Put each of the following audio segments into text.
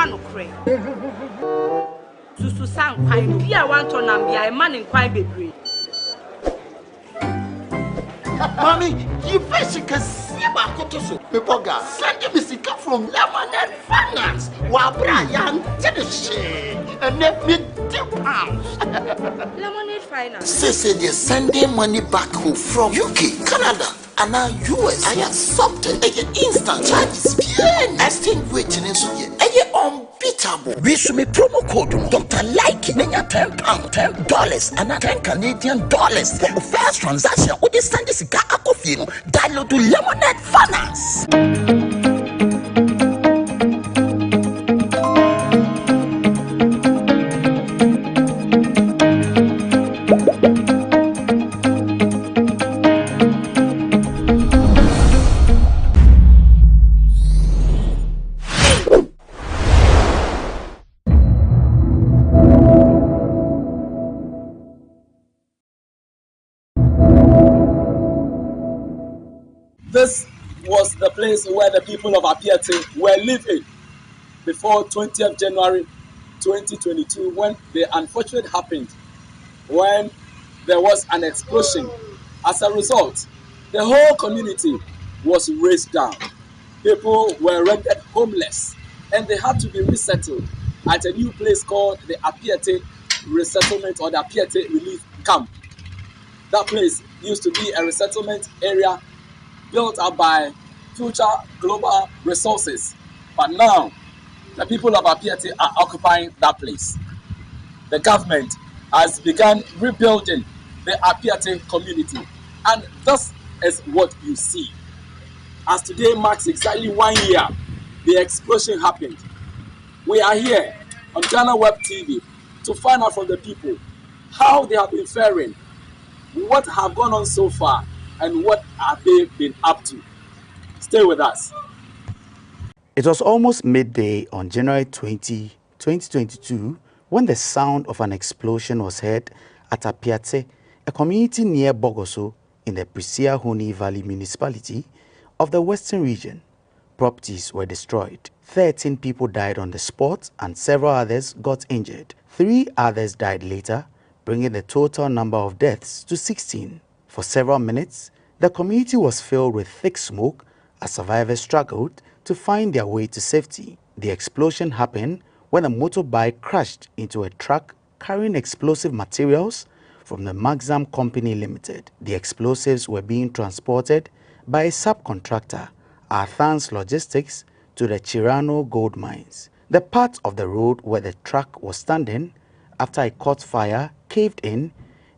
no cray. Susu sang quine, be a want on and be a man in quine baby. Mommy, you basically see about Kotoso. People got sending me sicker from Lemonade Finance. While Brian did the shit and let me £2. Lemonade Finance. Say they're sending money back home from UK, Canada, and now US. I accepted a instant charges. Extinguishing in so unbeatable. We should be promo code Dr. Like £10, $10, and $10 Canadian for the first transaction. With this send this download to Lemonade Finance. This was the place where the people of Apiate were living before 20th January 2022 when the unfortunate happened, when there was an explosion. As a result, the whole community was razed down. People were rendered homeless and they had to be resettled at a new place called the Apiate Resettlement or the Apiate Relief Camp. That place used to be a resettlement area built up by Future Global Resources. But now, the people of Apiate are occupying that place. The government has begun rebuilding the Apiate community. And this is what you see. As today marks exactly 1 year, the explosion happened. We are here on GhanaWeb TV to find out from the people how they have been faring, what have gone on so far, and what have they been up to. Stay with us. It was almost midday on January 20, 2022 when the sound of an explosion was heard at Apiate, a community near Bogoso in the Prisia-Honi Valley municipality of the Western region. Properties were destroyed. 13 people died on the spot and several others got injured. 3 others died later, bringing the total number of deaths to 16. For several minutes, the community was filled with thick smoke as survivors struggled to find their way to safety. The explosion happened when a motorbike crashed into a truck carrying explosive materials from the Maxam Company Limited. The explosives were being transported by a subcontractor, Arthans Logistics, to the Chirano gold mines. The part of the road where the truck was standing after it caught fire caved in,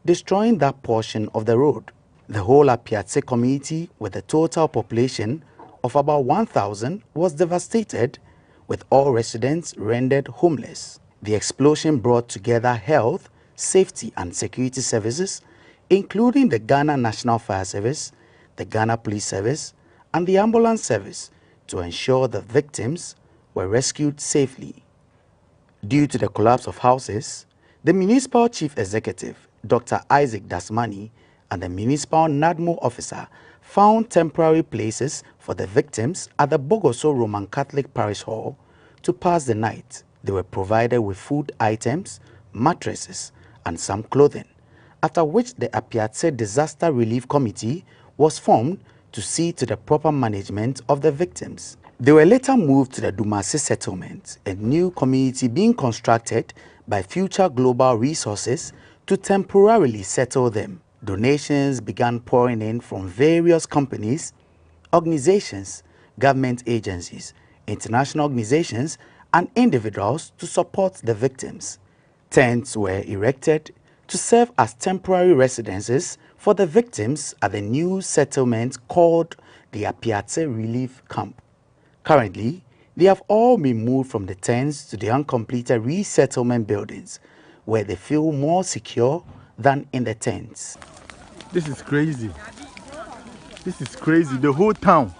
destroying that portion of the road. The whole Apiate community, with a total population of about 1,000, was devastated, with all residents rendered homeless. The explosion brought together health, safety and security services, including the Ghana National Fire Service, the Ghana Police Service, and the Ambulance Service, to ensure the victims were rescued safely. Due to the collapse of houses, the Municipal Chief Executive, Dr. Isaac Dasmani, and the Municipal NADMO officer found temporary places for the victims at the Bogoso Roman Catholic Parish Hall to pass the night. They were provided with food items, mattresses, and some clothing, after which the Apiate Disaster Relief Committee was formed to see to the proper management of the victims. They were later moved to the Dumasi settlement, a new community being constructed by Future Global Resources to temporarily settle them. Donations began pouring in from various companies, organizations, government agencies, international organizations, and individuals to support the victims. Tents were erected to serve as temporary residences for the victims at the new settlement called the Apiate Relief Camp. Currently, they have all been moved from the tents to the uncompleted resettlement buildings, where they feel more secure than in the tents. This is crazy. This is crazy. The whole town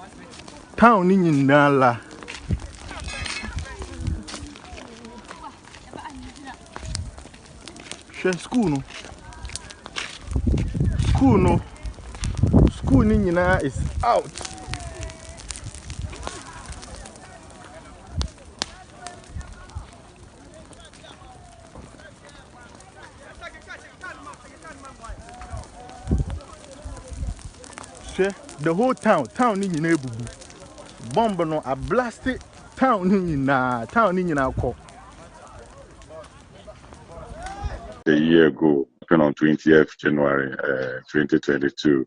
in Nala. School is out. share the whole town ni nyina ebubu. Bomb no a blasted town ni nyina ko. A year ago, on 20th January 2022.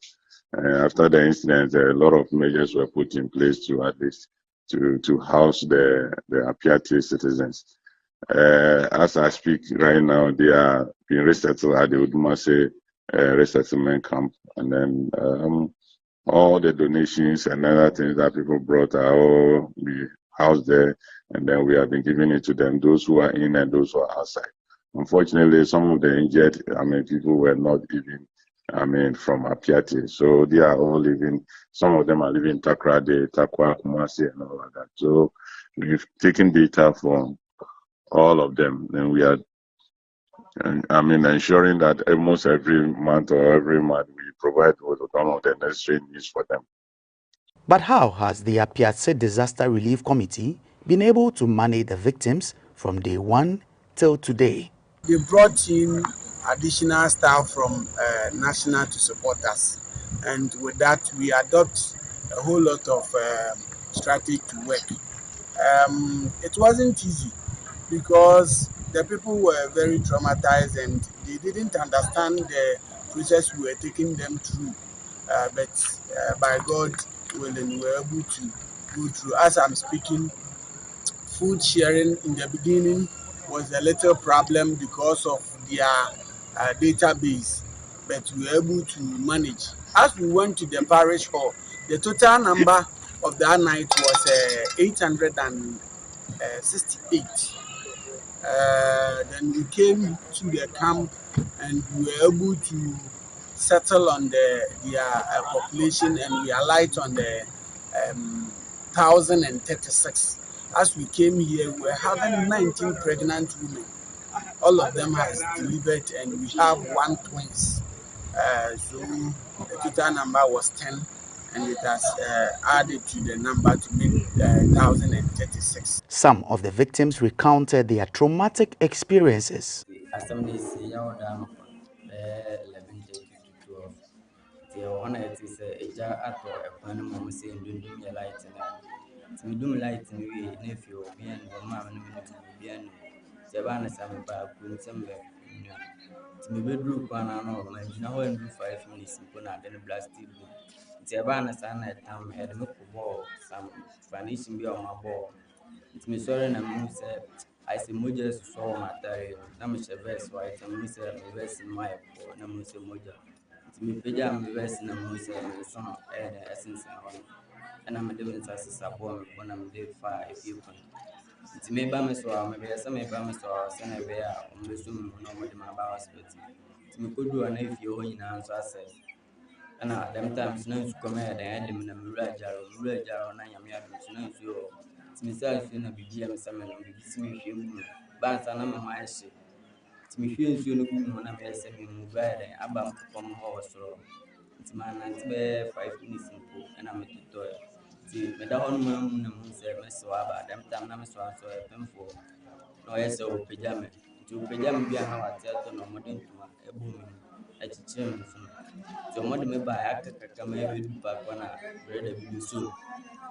After the incident, a lot of measures were put in place to at least to house the Apiati citizens. As I speak right now, they are being resettled at the Udumase resettlement camp, and then all the donations and other things that people brought are all be housed there, and then we have been giving it to them, those who are in and those who are outside. Unfortunately, some of the injured, people were not even, from Apiati. So they are all living, some of them are living in Takrade, Takwa, Kumasi, and all of that. So we've taken data from all of them, and we are, ensuring that almost every month we provide with some of the necessary needs for them. But how has the Apiatse Disaster Relief Committee been able to manage the victims from day one till today? They brought in additional staff from national to support us, and with that we adopt a whole lot of strategy to work. It wasn't easy because the people were very traumatized and they didn't understand the process we were taking them through. But by God willing, we were able to go through. As I'm speaking, food sharing in the beginning was a little problem because of their database, but we were able to manage. As we went to the parish hall, the total number of that night was 868. Then we came to the camp and we were able to settle on their population, and we alight on the 1,036. As we came here, we were having 19 pregnant women. All of them has delivered, and we have one twins. So the total number was 10, and it has added to the number to make 1,036. Some of the victims recounted their traumatic experiences. Me bedroom kwana no mangyina ho andu 5 minutes mpo na de blasted boom nti eba na sa na etam e de me ko ball some foundation bi o ma ball nti me sorry na me say I say moja so matare na me she verse white na me say me verse my ko na me say moja nti me peja me verse na me say me so no the essence na ho na me de me say sabo me ko na me de fa ebi ko nti me ba me so me be say me ba me so se na be a o me so me no mo de ma ba hospital nti me kodu na ifie ho nyina nso ase na dem times na nsu come here dem dem na mura jaro na nyame adu na nsu o nti me say nsu na bibia me say me no bibi si me hwe mu ba nsa na me ma ehye nti me hwe nsu no gu mu na me say me mu ba dem aba mpom ho soro nti ma na nti be 5 minutes mpo na me tito nti me da ho no mu na mu say me so aba dem time na me so so pemfo no yes o pejame nti o pejame bia na wate to no mo de ntuma ebu me echichire me so so mo de me ba akaka ma ebe du pa kwa na brother bi be so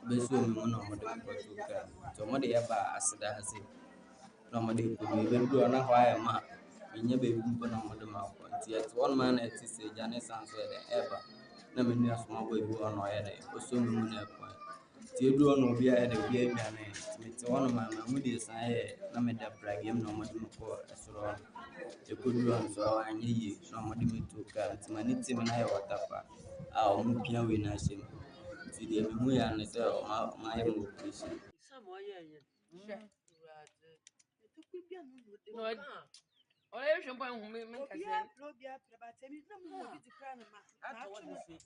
me mo no mo de ko to ka so mo de ya ba asida ase no mo de ko me be du na ho aye ma menye be bi mpo na mo de ma ko nti et one man et se jane sanso de eba na me nu asoma boy bi ono ye de o so me mo na ko ti edu ono bi aye de bi aduane ti me ti ono ma mu de san ye na me da bragem no mo de ko esoro ekodu anso anye yi no mo de me to ka nti ma ni ti me na ye watapa a o mu pia we na shim nti de me hu ya ne se o ma ye mo operation Some oye ye. No. Oye shompa hu me kase.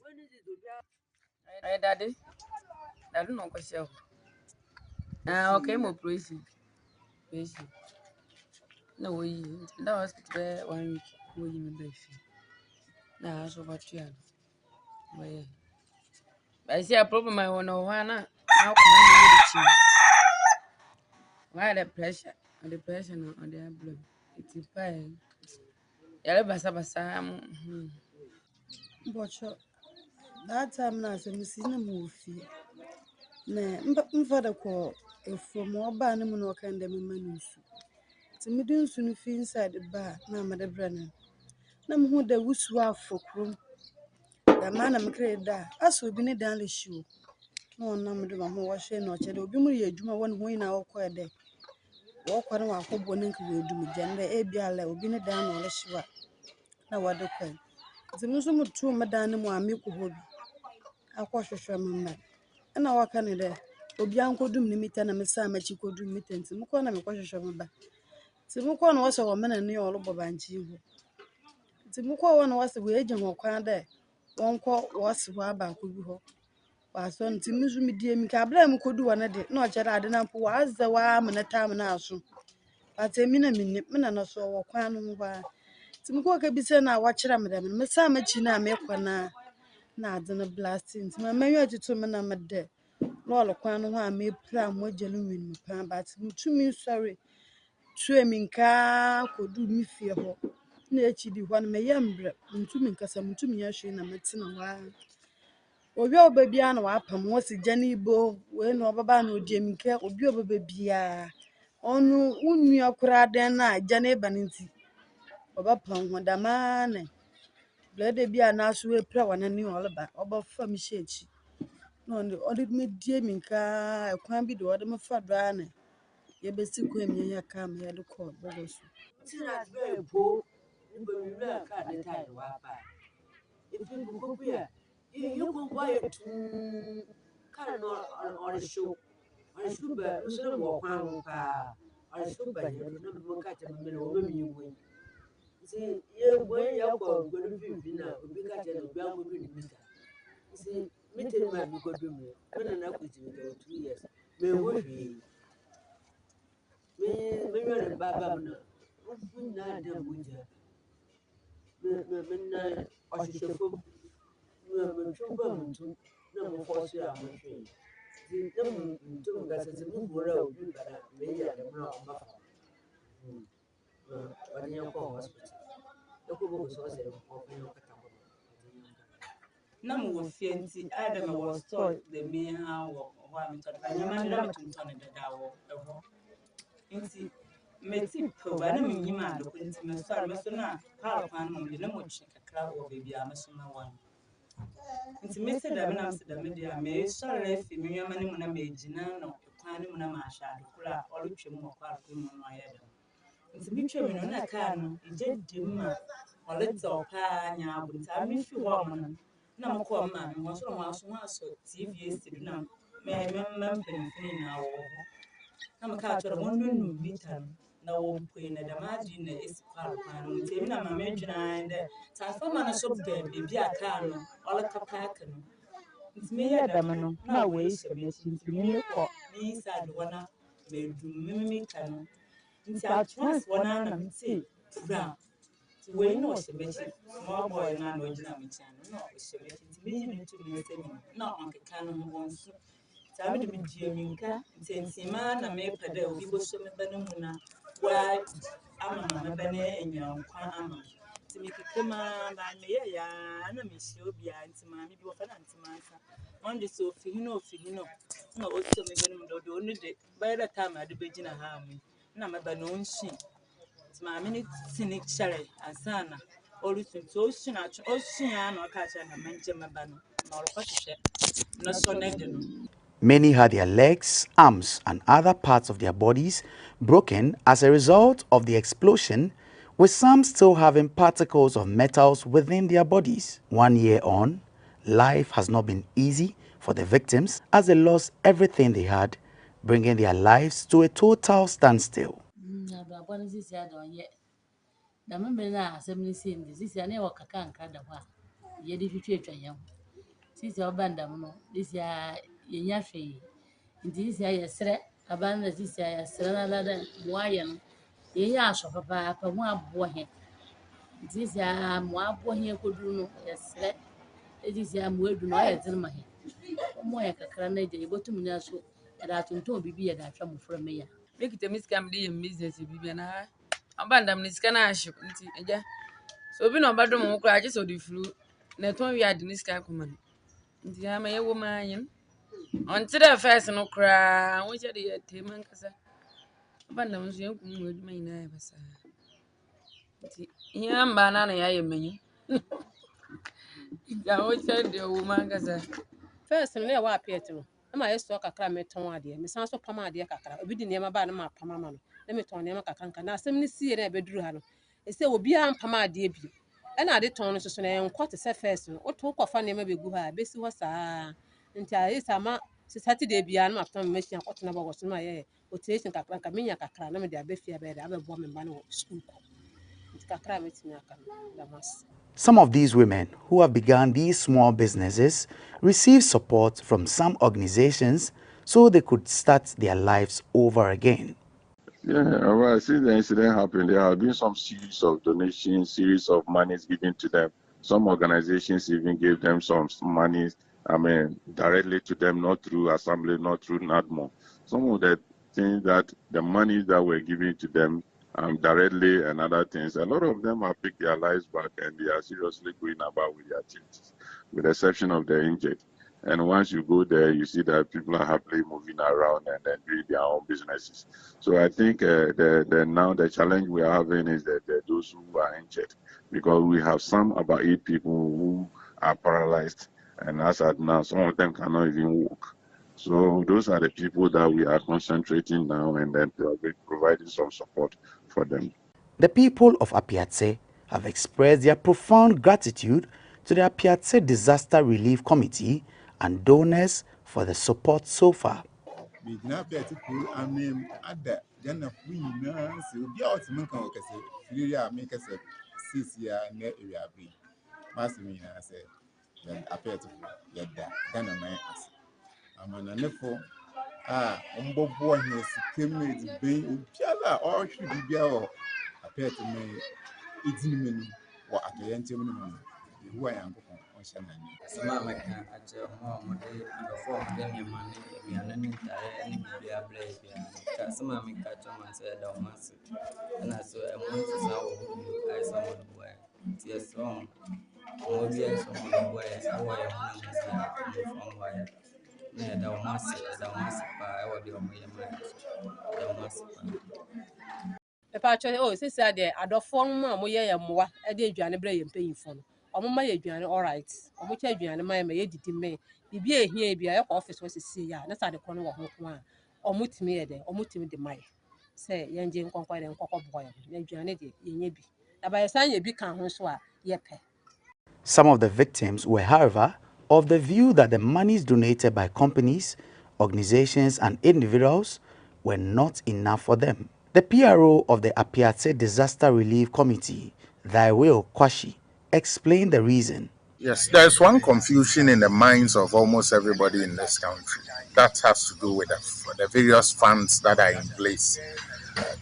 When is it obia? Ay daddy. Daddy no kwese. Okay, mo operation. Operation. No we that was 1 week. We me be fi. Na so ba tua. Boy. I see a problem I want to wana. How come I need to? Why the pressure? The pressure on the blood. It's fine. Yale basa basa. Bocho. That time na so misi na mo fi. Na mfa da ko from oba na mu no kan da me manusu. Ti me dun su no fi inside the bar na ma da brana. Na mo hu da wusu afokrom. Da ma na me kre da. Aso obi ne dan le show. Na ona mo de ma ho wo hwe na o che da obi mu ye adwuma won ho ina wo ko de. Wo kware wa akobɔ ne nkwe edu mu gyan da e bia la obi ne dan na ole hyewa. Na wo de kwan. Ti me so mo tu me dan ne mu amiko ho bi. Akɔ hwehwɛ me mma. Na waka ne de obi ankodum ne mita na me sa ma chi kodum mita nti mo kɔ na me kɔ hwehwɛ me ba. Ti mo kɔ na wo se wo me na ne olo bɔ banchi ho. Ti mo kɔ wo na wo se we agye ho kwan da won kɔ wo se ho aba ko bi ho. Wa so nti me zu me die mi ka bla me kodu wo na de na o che da ade na mpo wa azza wa me na tam na aso. Ate mi na me na no so wo kwan no ho ba. Ti mo kɔ ka bi se na wo kyerɛ me da me sa ma chi na me kɔ na ade no blasting nti ma manwa tutu me na me de no olo kwan no ho a me pra mo agye no win pa but mutumi sorry tue mi nka kodu mi fie ho na echi di ho na me yambre mutumi nkasa mutumi ya hwe na meti na wa obi oba bia na wa pam wo se gane ibo we na obaba na odi mi nka obi oba bia onu unnu akura den na gane ba nti oba pam ho da ma na blade bia na so we pra wana ni olba oba fa mi shechi no odi me die mi nka ekwan bi de odi me fa do ana ye besi ko emi ya ka me ye de ko bogosu Tina be bo ni bo mi ka ne tai wa ba. If you go here, you go buy it kind on a show. On a super, so walk on pa. On a super, you know, catch a minute over me win. See, you when you go to be now, we catch a bell with me. See, meeting my book of me. When an acquisition 2 years, may would be. Me run a baba, not the winter. Me, or she should put me to no force you. I'm afraid. The two guys as a move around, but maybe I don't know. But in your hospital, the Kubo was also na mo wo fie nti ada me wo store the me ha wo ho a me to da nyama ndra me tuntu ne da wo ho nti me ti po ba na me nyima do ko nti me so na pa kwan mo de na mo chi kakra wo baby a me so na wan nti me se da me na se da me dia me sore fi me nyama ne mo na me gina no kwan ne mo na ma sha do kula o lu twem mo kwa ko mo no aye da nti me twem no na ka no ije dimma o le to pa nya abu nti me fi ho mo no na mo ko ma me so mo aso TV esi na me pen na wo na mo ka toro mo nunu bitan na wo mpoi na da ma di na esi kwaro kwa no nti na ma me dwena nde transformer no so be aka no ola kapa aka no nti me ya da no na wo esi me nti me ko me inside wona me dum me ka no nti a trans wona na me ti bra we no se mechi small boy na no jina mechi no se mechi meji no to me se no on ka no wonsu ta me de me die minka ntentima na me pede obi bo so me bana mu na wa ama me bana enyankwa ama ti me kekema ba me ya na me si obi a ntima me bi wo fa na ntima sa on de so fi no na o so me bana mu do onu de by the time ade begina ha mu na me bana onshi maame ne tini kyere asana olusun so osun na ka kyere na manje meba no na orokọ hwehwe na so ne de no. Many had their legs, arms, and other parts of their bodies broken as a result of the explosion, with some still having particles of metals within their bodies. 1 year on, life has not been easy for the victims as they lost everything they had, bringing their lives to a total standstill. Sisi obanda muno this ya yenya hwe nti ya yesre abanda sisi ya yesre na lada muaye no yenya aso papa pa mu abo he nti sisi ya mu abo he koduru no yesre sisi ya mu edu no ya tin ma he mo ya kakra na je botum nya so da tonton bibi ya da hwa mu fra me ya make it a miskam dey business bibi na abanda mu sika na ahye nti eja so obi na obado mo kra age so di flu na ton wi ade ni sika kuma Nti ama ye wo manyin. Until the first no cry, which are the Timan Cassa. But no one's young with me never say. Yeah, banana, I am menu. I would say the woman Cassa. First, and there were appear to. Am I stock a cram at Tomadia, Miss Sanso Pamadia Cacra, we didn't never ban my Pamaman. Let me turn Yamaka Canca. Now, 70 and I bedrew. It said, will be on Pamadia. And I did turn to Sonny and quite a set first. What talk of funny maybe go her, Bessie was until it's a ma Saturday beyond my time mission. What number was my air? What taste and Cacranca, Mina Cacra, no, they are Beffia bed, I have a woman banner school. It's Cacra, it's Nakan. Some of these women who have begun these small businesses receive support from some organizations so they could start their lives over again. Yeah, well, since the incident happened, there have been some series of donations, series of monies given to them. Some organizations even gave them some money, directly to them, not through assembly, not through NADMO. Some of the things that the money that were given to them directly and other things, a lot of them have picked their lives back and they are seriously going about with their activities, with the exception of the injured. And once you go there, you see that people are happily moving around and then doing their own businesses. So I think now the challenge we are having is that those who are injured, because we have about 8 people who are paralyzed, and as at now, some of them cannot even walk. So those are the people that we are concentrating now, and then providing some support for them. The people of Apiatse have expressed their profound gratitude to the Apiatse Disaster Relief Committee and donors for the support so far. Sama meka akyerɛ ɔmo a ɔmode adɔfoɔ a ɔmode nneɛma ne aduane ne ntareɛ ne biribi abrɛ biara sama meka kyerɛ ɔmo sɛ ɛda ɔmo ase ɛna so ɛmo nso saa wɔ hɔ bio ayɛ sɛ ɔmo de boa yɛ nti yɛsrɛ ɔmo ɔmo bi ayɛ sɛ ɔmo de boa yɛ ɛwɔ yɛ ho ne mu sɛ ɔmo fa mboa yɛ na ɛda ɔmo ase paa ɛwɔ deɛ ɔmo yɛ ma yɛ ɛda ɔmo ase paa. Actually, oh, since I did, I don't form my moya more. I did you and Bray and paying for. My Adrian, all right. Much Adrian, my did me. If you here, be your office was to see ya, that's at the corner of one. Or mut me there, or mut me the my. Say, young Jane conquer and cock boy, Adrian, ye be. By a sign, you become Honswa, yep. Some of the victims were, however, of the view that the monies donated by companies, organizations, and individuals were not enough for them. The PRO of the Apiatse Disaster Relief Committee, Daiweo Kwashi, explained the reason. Yes, there's one confusion in the minds of almost everybody in this country. That has to do with the various funds that are in place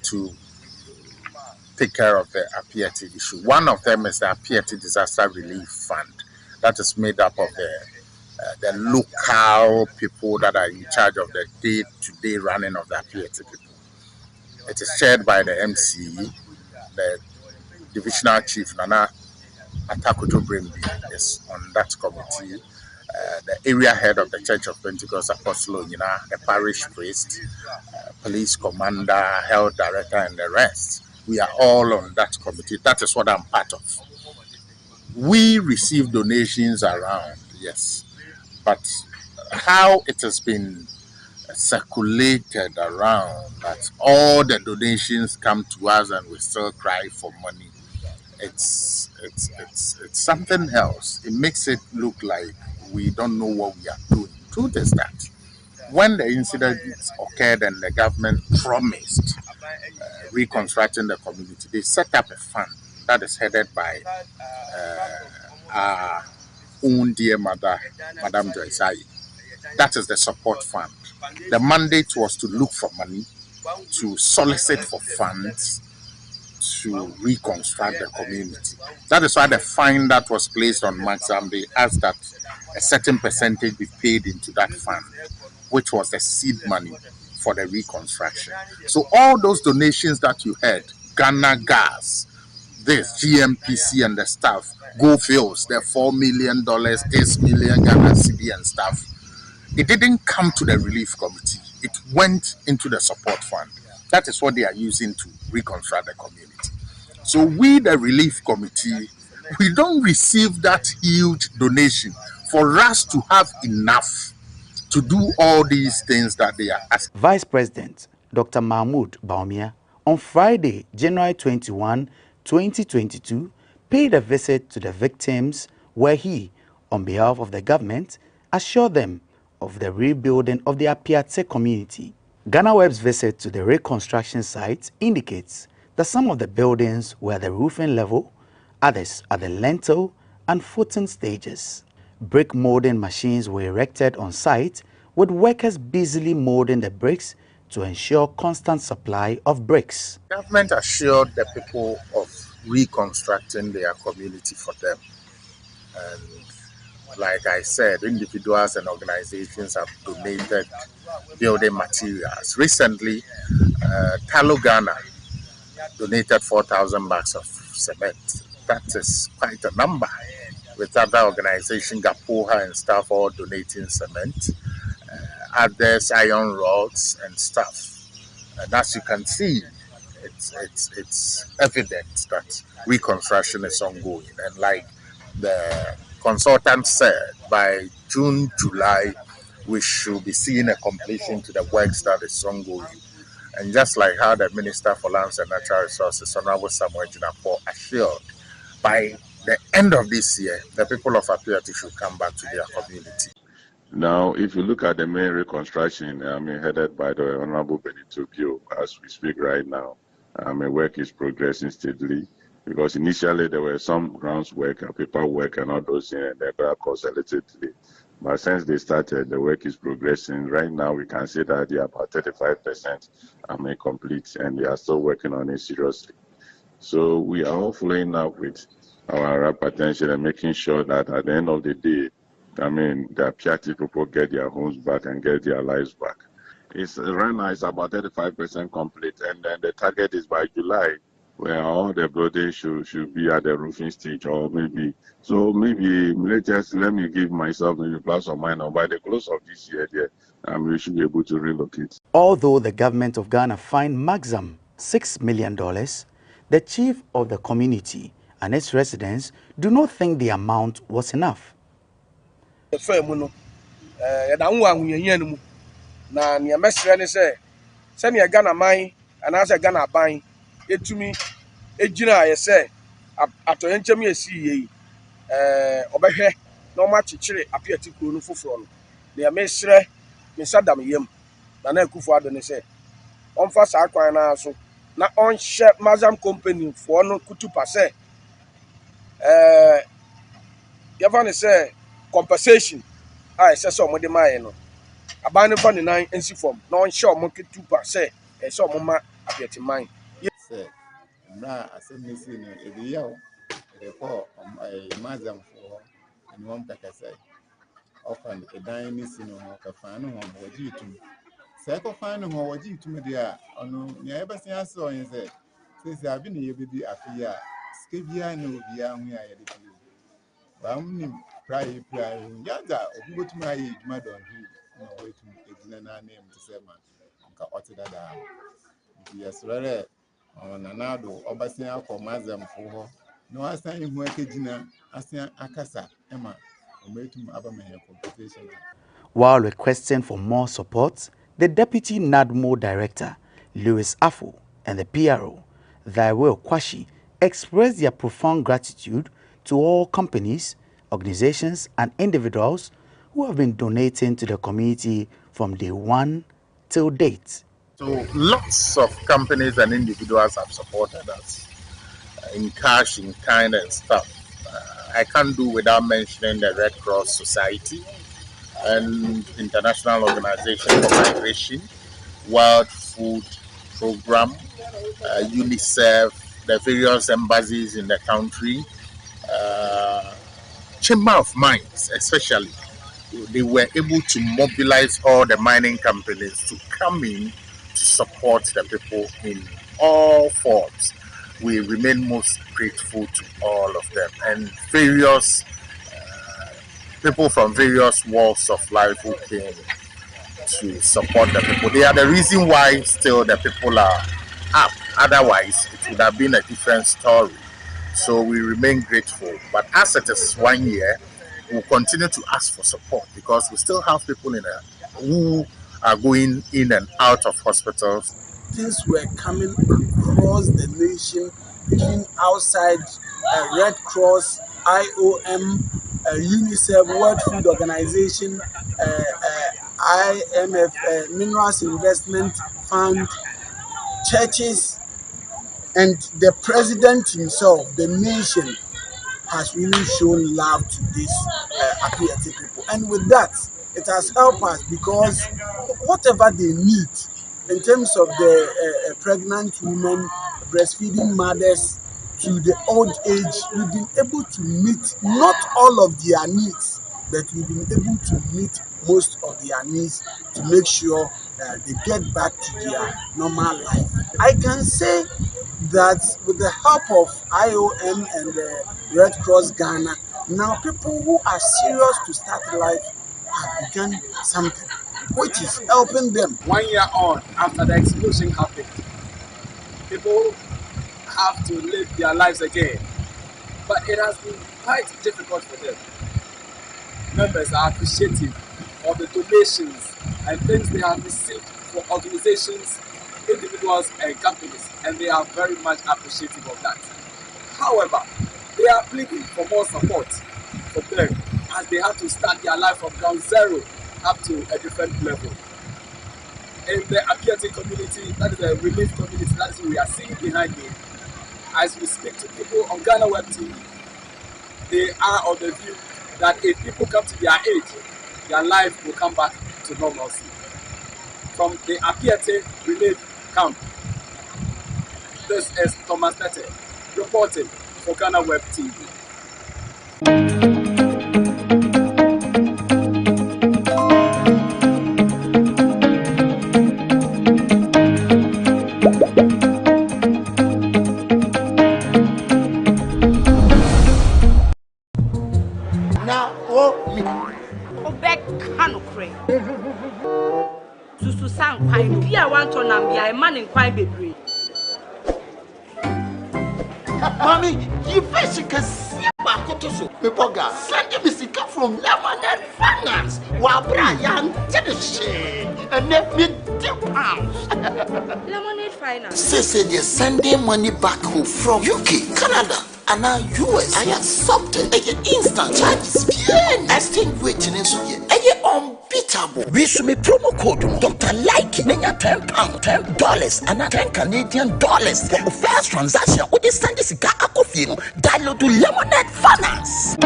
to take care of the Apiati issue. One of them is the Apiati Disaster Relief Fund. That is made up of the local people that are in charge of the day-to-day running of the Apiati people. It is chaired by the MC, the divisional chief, Nana Atakuto Brimbi, is on that committee. The area head of the Church of Pentecost Apostle, the parish priest, police commander, health director, and the rest. We are all on that committee. That is what I'm part of. We receive donations around, yes, but how it has been circulated around that all the donations come to us and we still cry for money, it's something else. It makes it look like we don't know what we are doing. Truth is that when the incident occurred and the government promised reconstructing the community, they set up a fund that is headed by our own dear mother, Madame Joyce. That is the support fund. The mandate was to look for money, to solicit for funds, to reconstruct the community. That is why the fine that was placed on Maxam, they asked that a certain percentage be paid into that fund, which was the seed money for the reconstruction. So all those donations that you heard, Ghana Gas, this GMPC and the stuff, Go Fields, the $4 million, 8 million Ghana cedi and stuff, it didn't come to the relief committee. It went into the support fund. That is what they are using to reconstruct the community. So we, the relief committee, we don't receive that huge donation for us to have enough to do all these things that they are asking. Vice President Dr. Mahmoud Baumia, on Friday, January 21, 2022, paid a visit to the victims where he, on behalf of the government, assured them of the rebuilding of the Apiate community. GhanaWeb's visit to the reconstruction site indicates that some of the buildings were at the roofing level, others at the lintel and footing stages. Brick molding machines were erected on site, with workers busily molding the bricks to ensure constant supply of bricks. Government assured the people of reconstructing their community for them. And like I said, individuals and organizations have donated building materials. Recently, Talo Ghana donated 4,000 bags of cement. That is quite a number. With other organizations, Gapoha and stuff, all donating cement. Others, iron rods and stuff. And as you can see, it's evident that reconstruction is ongoing. And like the consultant said, by June, July, we should be seeing a completion to the works that is ongoing. And just like how the Minister for Lands and Natural Resources, Honorable Samuel Jinapor, assured, by the end of this year, the people of Apiati should come back to their community. Now, if you look at the main reconstruction, headed by the Honorable Benito Pio, as we speak right now, work is progressing steadily, because initially there were some groundwork and paperwork and all those things, and they cost a little delay. But since they started, the work is progressing. Right now, we can say that they are about 35% complete, and they are still working on it seriously. So we are all following up with our rap attention and making sure that at the end of the day, the Piati people get their homes back and get their lives back. It's right now it's about 35% complete, and then the target is by July, where all the buildings should be at the roofing stage, or maybe let me give myself maybe plus or minus by the close of this year there, we should be able to relocate. Although the government of Ghana fined Maxam $6 million, the chief of the community and its residents do not think the amount was enough. Na ne mesre ne se ne Ghana man anase Ghana ban etumi ejina aye se atoyenchem esi yi obehwe na o ma chichire Apiati kuro no foforo no ne mesre me sadam yam na Akufo Addo ne se onfa sa kwan na so na on share Mazam company for no kutupa se yava ne se compensation ai se so mo de mai no abanu fa ne nan ensi form na on show mo ketupa say e so mo ma Apiati man say na asemisi no ebi yawo e ko Mazam for and one peka say often e dan ni si no ka fa no ho waji tum say ko fa no ho waji tum dia ono nya e besi ase on say abi ne ye bedi afia skebia na obia hu ya ye de ba mni prai yaza obi botum ayi djuma don hi no wetum ejina na name to say man nka otida da yes rere na nado obasia akọ Mazam fo ho no asan ihu akejina asan akasa ema ometum abamanya competition. While requesting for more support, the Deputy NADMO Director, Louis Afo, and the PRO, Thaiwe Kwashi, expressed their profound gratitude to all companies, organizations, and individuals who have been donating to the community from day one till date. So lots of companies and individuals have supported us in cash, in kind and stuff. I can't do without mentioning the Red Cross Society and International Organization for Migration, World Food Program, UNICEF, the various embassies in the country, Chamber of Mines especially. They were able to mobilize all the mining companies to come in to support the people in all forms. we remain most grateful to all of them and various people from various walks of life who came to support the people. They are the reason why still the people are up. Otherwise, it would have been a different story. So we remain grateful. But as it is 1 year, we'll continue to ask for support because we still have people who are going in and out of hospitals. Things were coming across the nation, even outside Red Cross, IOM, UNICEF, World Food Organization, IMF, Minerals Investment Fund, churches, and the president himself, the nation, has really shown love to these Apiati people. And with that, it has helped us because whatever they need in terms of the pregnant women, breastfeeding mothers, to the old age, we've been able to meet not all of their needs, but we've been able to meet most of their needs to make sure they get back to their normal life. I can say that with the help of IOM and the Red Cross Ghana, now people who are serious to start life have begun something which is helping them. 1 year on, after the explosion happened, people have to live their lives again. But it has been quite difficult for them. Members are appreciative of the donations and things they have received for organizations, individuals, and companies, and they are very much appreciative of that. However, they are pleading for more support for them as they have to start their life from ground zero up to a different level. In the Apiati community, that is the relief community, that is what we are seeing behind me. As we speak to people on GhanaWeb TV, they are of the view that if people come to their age, their life will come back to normalcy. From the Apiati relief camp, this is Thomas Tete reporting for GhanaWeb TV. Now, oh, me. Obek Kanokre. Susu Sang Pine, Pia Wanton, and man in Quine Baby. Mommy, you first can see about Kotoso. Pepoga, send me sick from Lemonade Finance. While Brian did the shade and let me £2. Lemonade Finance. Say they're sending money back home from UK, Canada, and now US. I accepted a instant charges. Extinguishing in so ye unbeatable. We should me promo code Dr. Like menya £10, $10 and $10 Canadian for the first transaction. What is send this guy akofino? Download to Lemonade Finance.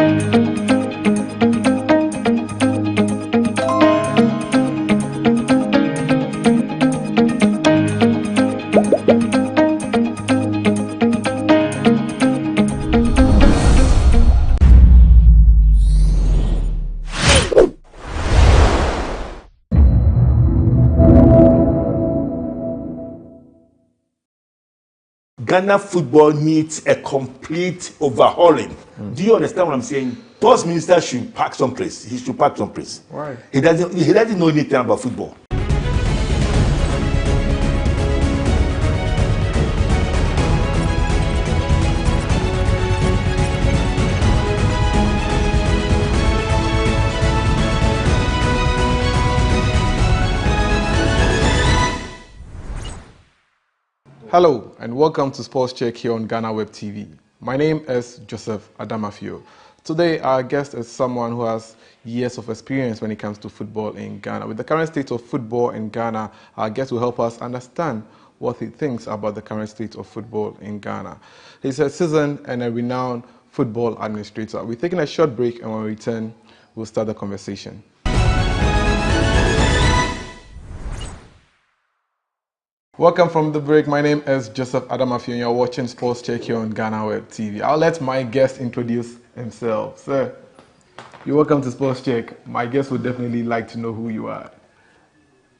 Ghana football needs a complete overhauling. Do you understand what I'm saying? Sports minister should pack someplace. He should pack someplace. Why? He doesn't know anything about football. Hello and welcome to Sports Check here on GhanaWeb TV. My name is Joseph Adamafio. Today our guest is someone who has years of experience when it comes to football in Ghana. With the current state of football in Ghana, our guest will help us understand what he thinks about the current state of football in Ghana. He's a seasoned and a renowned football administrator. We're taking a short break and when we return, we'll start the conversation. Welcome from the break. My name is Joseph Adamafio and you're watching Sports Check here on GhanaWeb TV. I'll let my guest introduce himself. Sir, you're welcome to Sports Check. My guest would definitely like to know who you are.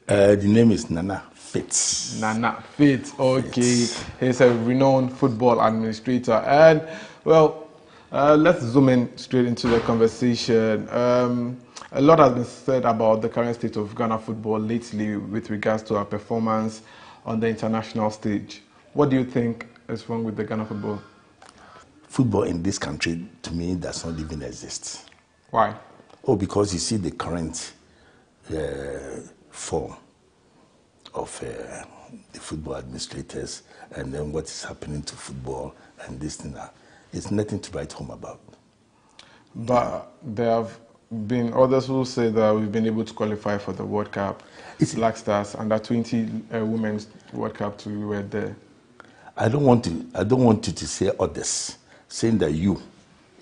The name is Nana Fitz. Nana Fitz, okay. He's a renowned football administrator. And, well, let's zoom in straight into the conversation. A lot has been said about the current state of Ghana football lately with regards to our performance on the international stage. What do you think is wrong with the Ghana football? Football in this country, to me, does not even exist. Why? Oh, because you see the current form of the football administrators, and then what is happening to football and this thing. It's nothing to write home about. But there have been others who say that we've been able to qualify for the World Cup. Black Stars under 20 Women's World Cup too. We were there. I don't want you to say others, saying that you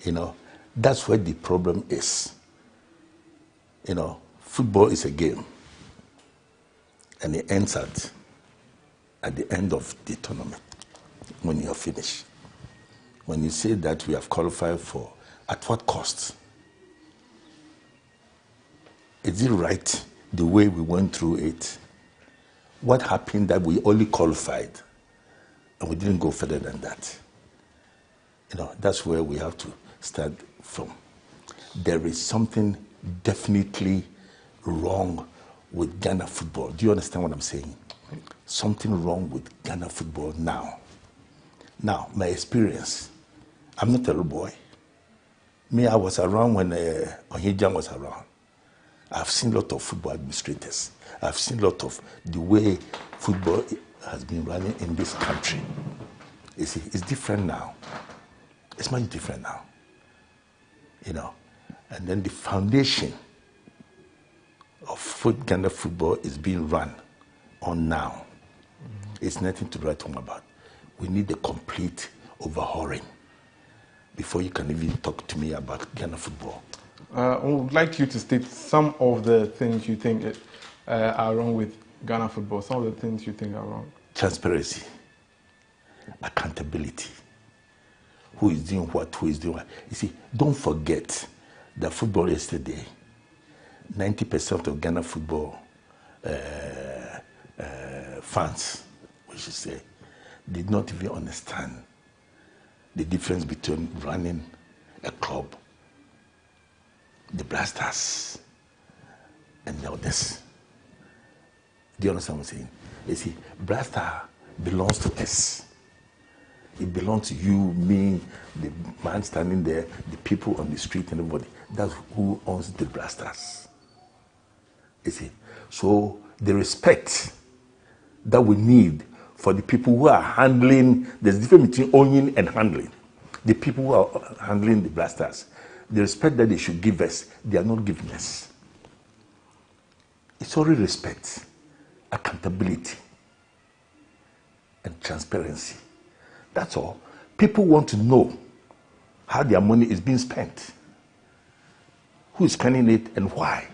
know, that's where the problem is. You know, football is a game, and it ends at the end of the tournament when you're finished. When you say that we have qualified for, at what cost? Is it right the way we went through it? What happened that we only qualified and we didn't go further than that? You know, that's where we have to start from. There is something definitely wrong with Ghana football. Do you understand what I'm saying? Something wrong with Ghana football now. Now, my experience, I'm not a little boy. Me, I was around when Onyejan was around. I've seen a lot of football administrators. I've seen a lot of the way football has been running in this country. You see, it's different now. It's much different now. You know, and then the foundation of Ghana football is being run on now. It's nothing to write home about. We need a complete overhauling before you can even talk to me about Ghana football. I would like you to state some of the things you think are wrong with Ghana football, some of the things you think are wrong. Transparency, accountability, who is doing what, who is doing what. You see, don't forget that football yesterday, 90% of Ghana football fans, we should say, did not even understand the difference between running a club, the Blasters, and the others. Do you understand what I'm saying? You see, Blaster belongs to us. It belongs to you, me, the man standing there, the people on the street, and everybody. That's who owns the Blasters. You see, so the respect that we need for the people who are handling, there's a difference between owning and handling. The people who are handling the Blasters, the respect that they should give us, they are not giving us. It's only respect, accountability, and transparency. That's all. People want to know how their money is being spent, who is spending it, and why.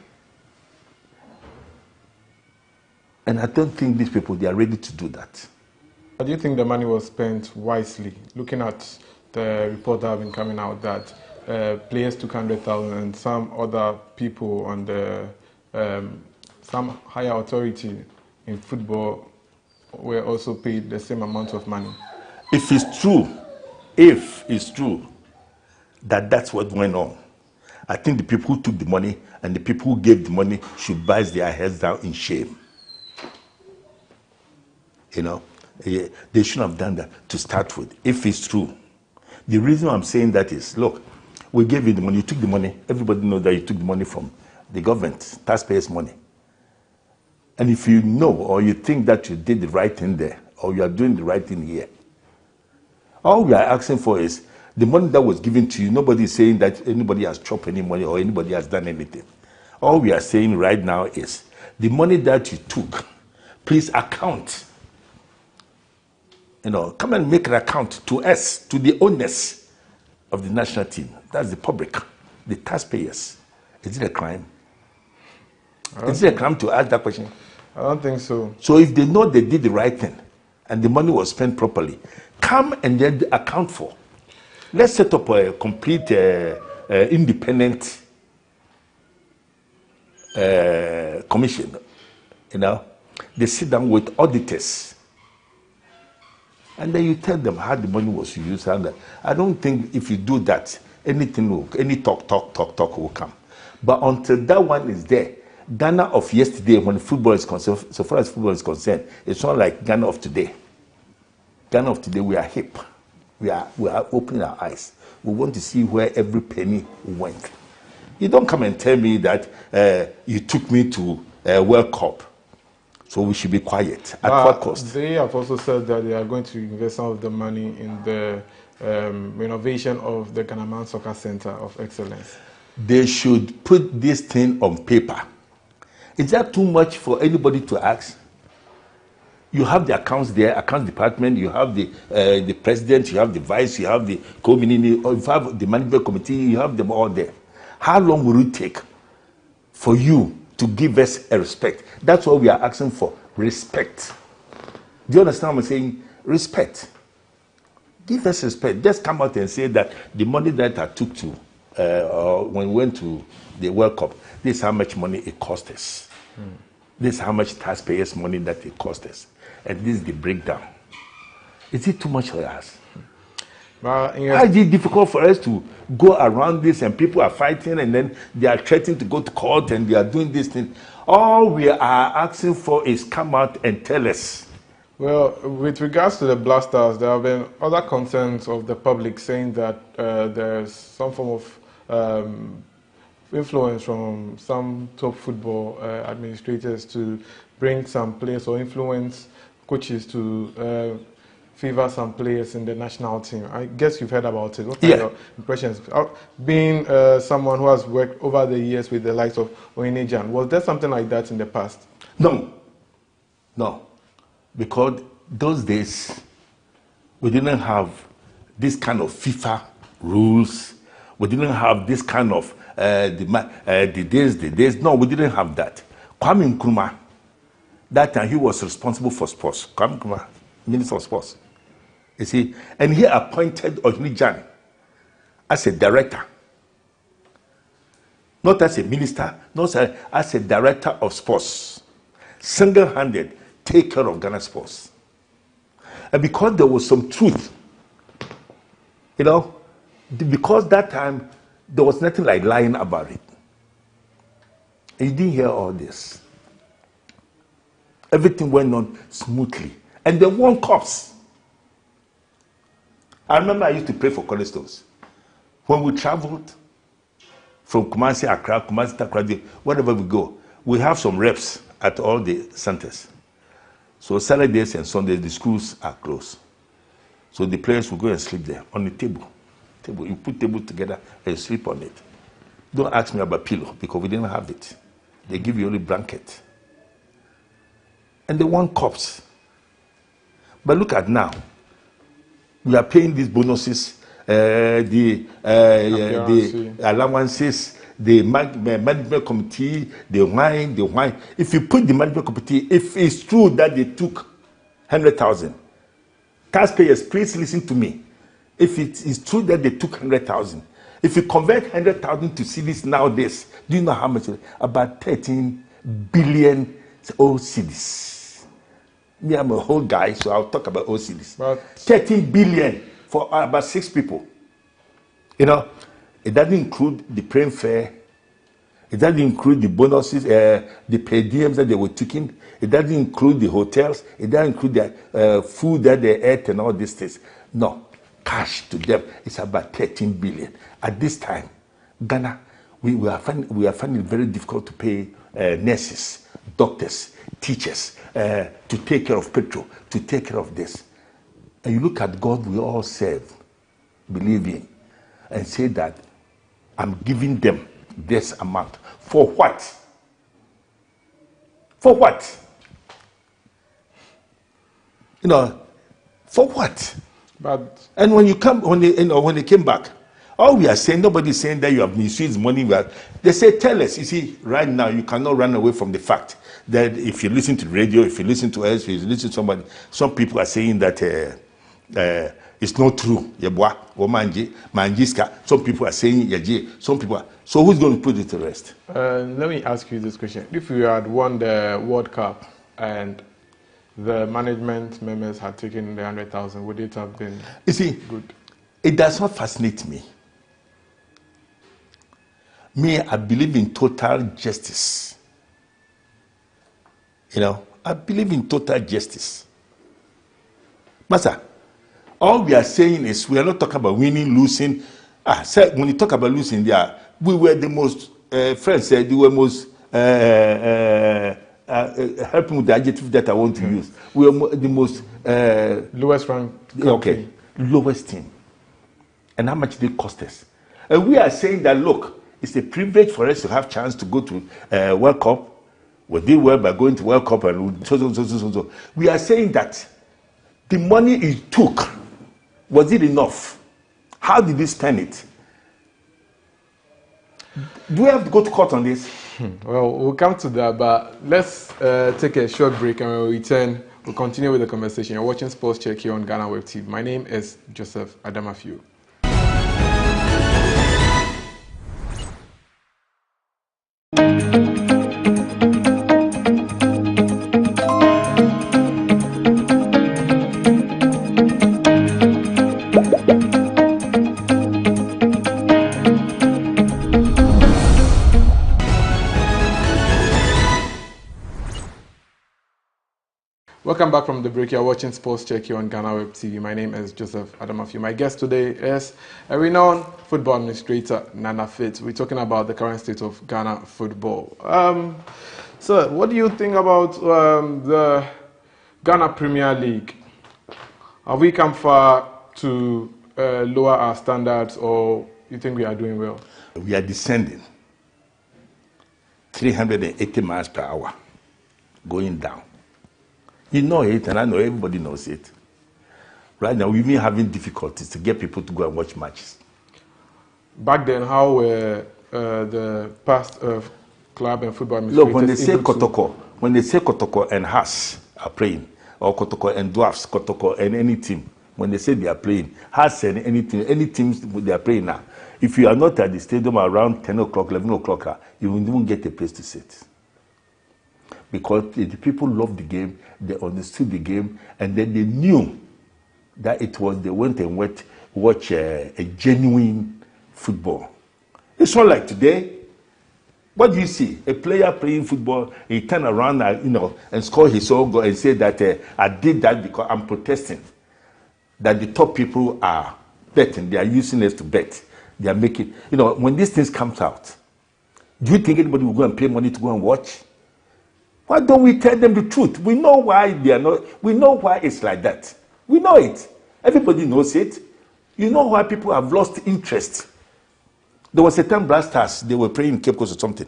And I don't think these people, they are ready to do that. Do you think the money was spent wisely? Looking at the report that have been coming out that players took 100,000 and some other people on the some higher authority in football were also paid the same amount of money. If it's true that that's what went on, I think the people who took the money and the people who gave the money should bite their heads down in shame. You know, they shouldn't have done that to start with, if it's true. The reason I'm saying that is, look, we gave you the money, you took the money, everybody knows that you took the money from the government, taxpayers' money. And if you know or you think that you did the right thing there, or you are doing the right thing here, all we are asking for is the money that was given to you. Nobody is saying that anybody has chopped any money or anybody has done anything. All we are saying right now is the money that you took, please account. You know, come and make an account to us, to the owners of the national team. That's the public, the taxpayers. Is it a crime? Is it a crime to ask that question? I don't think so. So if they know they did the right thing and the money was spent properly, come and then account for. Let's set up a complete independent commission You know, they sit down with auditors. And then you tell them how the money was used. And I don't think if you do that, any talk will come. But until that one is there, Ghana of yesterday, when football is concerned, so far as football is concerned, it's not like Ghana of today. Ghana of today, we are hip. We are opening our eyes. We want to see where every penny went. You don't come and tell me that you took me to World Cup. So we should be quiet. At what cost? They have also said that they are going to invest some of the money in the renovation of the Ghana Soccer Center of Excellence. They should put this thing on paper. Is that too much for anybody to ask? You have the accounts there, accounts department, you have the president, you have the vice, you have the community, you have the management committee, you have them all there. How long will it take for you to give us a respect? That's what we are asking for, respect. Do you understand what I'm saying? Respect. Give us respect. Just come out and say that the money that I took to, when we went to the World Cup, this is how much money it cost us. This is how much taxpayers' money that it cost us. And this is the breakdown. Is it too much for us? How is it difficult for us to go around this and people are fighting and then they are threatening to go to court and they are doing this thing? All we are asking for is come out and tell us. Well, with regards to the Blasters, there have been other concerns of the public saying that there's some form of influence from some top football administrators to bring some players or influence coaches to favor some players in the national team. I guess you've heard about it. What are your impressions? Being someone who has worked over the years with the likes of Oyenejan, was there something like that in the past? No. Because those days, we didn't have this kind of FIFA rules. We didn't have this kind of the days. No, we didn't have that. Kwame Nkrumah, that time he was responsible for sports. Kwame Nkrumah, Minister of Sports. You see, and he appointed Oyenejan as a director. Not as a minister, not as a director of sports. Single-handed, take care of Ghana sports. And because there was some truth, you know, because that time there was nothing like lying about it. And you didn't hear all this. Everything went on smoothly. And they won cups. I remember I used to pray for Cornerstones. When we traveled from Kumasi, Accra, Kumasi, Accra, wherever we go, we have some reps at all the centers. So Saturdays and Sundays, the schools are closed. So the players will go and sleep there on the table. You put table together and sleep on it. Don't ask me about pillow because we didn't have it. They give you only blanket. And they want cups. But look at now. We are paying these bonuses, the allowances, the management committee, the wine. If you put the management committee, if it's true that they took 100,000, taxpayers, please listen to me. If it is true that they took 100,000, if you convert 100,000 to cedis nowadays, do you know how much? About 13 billion old cedis. Me, I'm a whole guy, so I'll talk about old cedis. 13 billion for about 6 people. You know, it doesn't include the plane fare. It doesn't include the bonuses, the per diems that they were taking. It doesn't include the hotels. It doesn't include the food that they ate and all these things. No, cash to them is about 13 billion. At this time, Ghana, we are finding it very difficult to pay nurses, doctors, teachers, to take care of petrol, to take care of this. And you look at God we all serve, believe in, and say that I'm giving them this amount. For what? For what? You know, for what? But and when they came back, all we are saying, nobody's saying that you have misused money. They say, tell us. You see, right now you cannot run away from the fact that if you listen to the radio, if you listen to us, if you listen to somebody, some people are saying that it's not true. Yeboah, Manjiska. Some people are saying Yaji. Some people are. So who's going to put it to rest? Let me ask you this question: if you had won the World Cup and the management members had taken the 100,000, would it have been? You see, good? It does not fascinate me. Me, I believe in total justice. You know, I believe in total justice. Master, all we are saying is we are not talking about winning, losing. Sir, when you talk about losing, we were the most, friends said, we were most, help me with the adjective that I want to use. We were the most, lowest ranked. Okay, lowest team. And how much they cost us. And we are saying that, look, it's a privilege for us to have chance to go to World Cup. We did well by going to World Cup and so. We are saying that the money it took, was it enough? How did they spend it? Do we have to go to court on this? Well, we'll come to that, but let's take a short break, and when we return, we'll continue with the conversation. You're watching Sports Check here on GhanaWeb TV. My name is Joseph Adamafio. Welcome back from the break. You're watching Sports Check here on GhanaWeb TV. My name is Joseph Adamafio. My guest today is a renowned football administrator, Nana Fit. We're talking about the current state of Ghana football. So, what do you think about the Ghana Premier League? Have we come far to lower our standards, or you think we are doing well? We are descending 380 miles per hour, going down. You know it, and I know everybody knows it. Right now, we've been having difficulties to get people to go and watch matches. Back then, how were the past club and football administrators? Look, when they say Kotoko and Haas are playing, or Kotoko and Dwarfs, Kotoko and any team, when they say they are playing, Haas and any teams they are playing now, if you are not at the stadium around 10 o'clock, 11 o'clock, you won't get a place to sit. Because the people loved the game, they understood the game, and then they knew that they went and watch a genuine football. It's not like today. What do you see? A player playing football, he turn around and score his own goal and say that I did that because I'm protesting. That the top people are betting, they are using us to bet. They are making, when these things comes out, do you think anybody will go and pay money to go and watch? Why don't we tell them the truth? We know why they are not. We know why it's like that. We know it. Everybody knows it. You know why people have lost interest. There was a time Black Stars, they were playing in Cape Coast or something.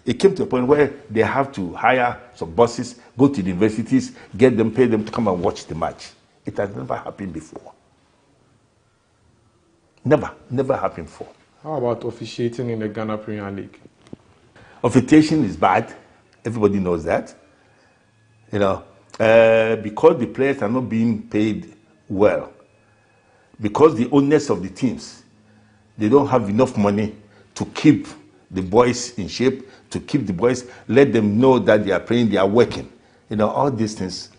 It came to a point where they have to hire some buses, go to the universities, pay them to come and watch the match. It has never happened before. Never happened before. How about officiating in the Ghana Premier League? Officiating is bad. Everybody knows that, because the players are not being paid well, because the owners of the teams, they don't have enough money to keep the boys in shape, to keep the boys, let them know that they are playing, they are working, all these things.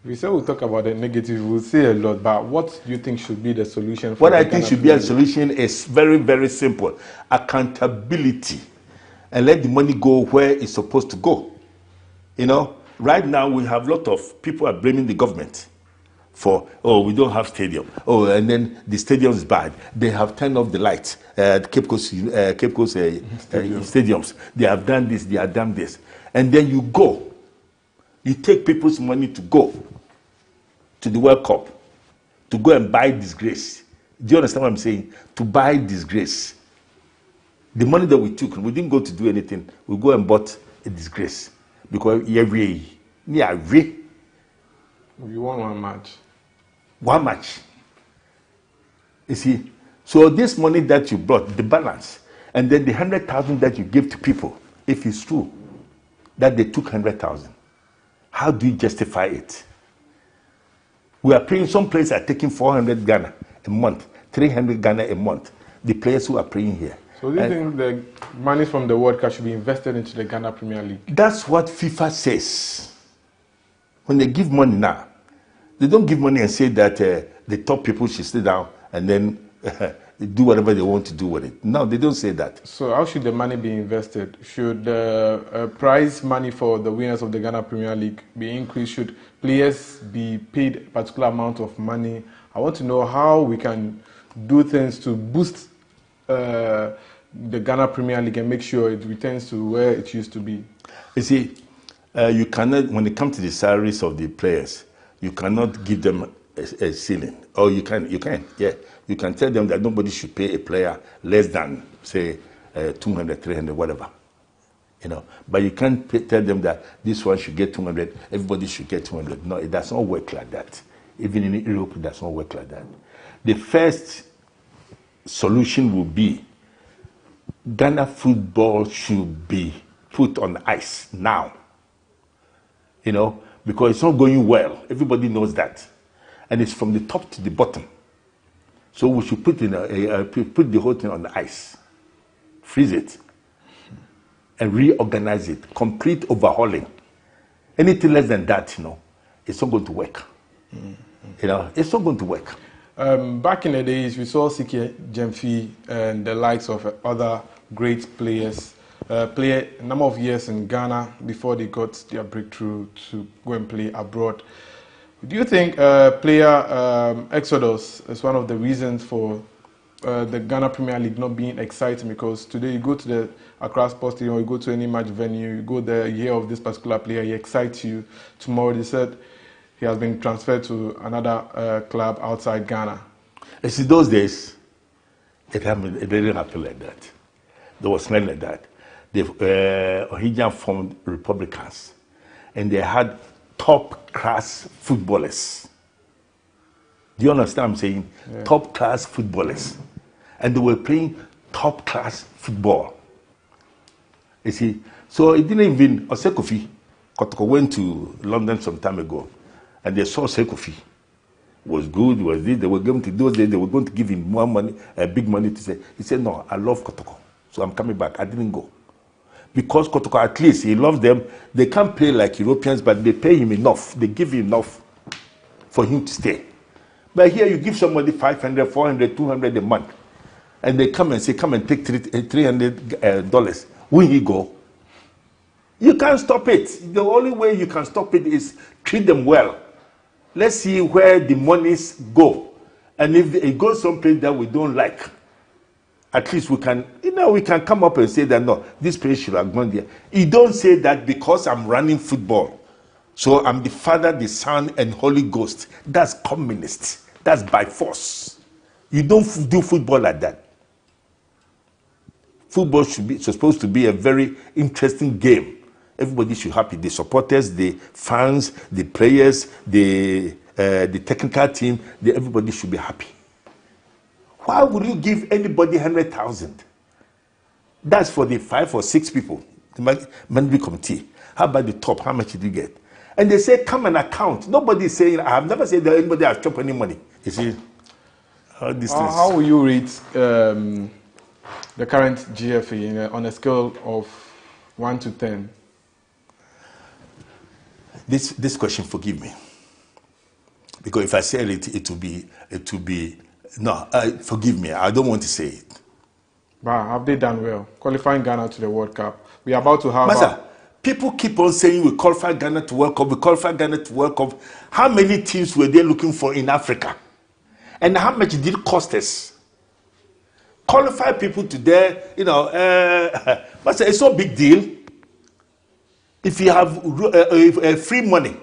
We said we'll talk about the negative, we'll say a lot, but what do you think should be the solution? What I think should be a solution is very, very simple. Accountability. And let the money go where it's supposed to go. Right now we have a lot of people are blaming the government for, we don't have stadium. And then the stadium is bad. They have turned off the lights. Cape Coast stadiums. They have done this, they have done this. And then you take people's money to go to the World Cup, to go and buy disgrace. Do you understand what I'm saying? To buy disgrace. The money that we took, we didn't go to do anything. We go and bought a disgrace. Because we won one match. One match. You see, so this money that you brought, the balance, and then the 100,000 that you give to people, if it's true that they took 100,000, how do you justify it? We are paying, some players are taking 400 Ghana a month, 300 Ghana a month. The players who are playing here. So do you think the money from the World Cup should be invested into the Ghana Premier League? That's what FIFA says. When they give money now, they don't give money and say that the top people should sit down and then do whatever they want to do with it. No, they don't say that. So how should the money be invested? Should the prize money for the winners of the Ghana Premier League be increased? Should players be paid a particular amount of money? I want to know how we can do things to boost the Ghana Premier League and make sure it returns to where it used to be. You see, you cannot, when it comes to the salaries of the players, you cannot give them a ceiling. Or you can, yeah. You can tell them that nobody should pay a player less than, say, 200, 300, whatever. You know, but you can't tell them that this one should get 200, everybody should get 200. No, it does not work like that. Even in Europe, it does not work like that. The first solution will be Ghana football should be put on ice now. You know, because it's not going well. Everybody knows that. And it's from the top to the bottom. So we should put put the whole thing on the ice, freeze it, and reorganize it. Complete overhauling. Anything less than that, you know, it's not going to work. You know, it's not going to work. Back in the days, we saw Siki Jemfi and the likes of other great players play a number of years in Ghana before they got their breakthrough to go and play abroad. Do you think player exodus is one of the reasons for the Ghana Premier League not being exciting? Because today you go to the Accra Sports Stadium, you go to any match venue, you go there, you hear of this particular player, he excites you. Tomorrow they said he has been transferred to another club outside Ghana. You see, those days, it didn't happen like that. There was nothing like that. The Ohijan formed Republicans, and they had top-class footballers. Do you understand what I'm saying? Yeah. Top-class footballers. And they were playing top-class football. You see? So it didn't even... Osekofi Kotoko went to London some time ago, and they saw Osekofi. Was good, was this. They were going to... Those days, they were going to give him more money, big money to say. He said, no, I love Kotoko, so I'm coming back. I didn't go. Because Kotoko, at least, he loves them. They can't play like Europeans, but they pay him enough. They give him enough for him to stay. But here you give somebody 500, 400, 200 a month, and they come and say, come and take $300. Will he go? You can't stop it. The only way you can stop it is treat them well. Let's see where the monies go. And if it goes someplace that we don't like, at least we can, you know, we can come up and say that, no, this place should have gone there. You don't say that because I'm running football. So I'm the Father, the Son, and Holy Ghost. That's communist. That's by force. You don't do football like that. Football should be supposed to be a very interesting game. Everybody should be happy. The supporters, the fans, the players, the technical team, everybody should be happy. Why would you give anybody 100,000? That's for the 5 or 6 people, the management committee. How about the top? How much did you get? And they say, come and account. Nobody is saying, I have never said that anybody has chopped any money. You see, how will you rate the current GFA on a scale of 1 to 10? This question, forgive me, because if I say it will be. No, forgive me. I don't want to say it. But have they done well? Qualifying Ghana to the World Cup. We are about to have... Master, people keep on saying we qualify Ghana to World Cup, we qualify Ghana to World Cup. How many teams were they looking for in Africa? And how much did it cost us? Qualify people to there, you know, Master, it's no big deal. If you have free money,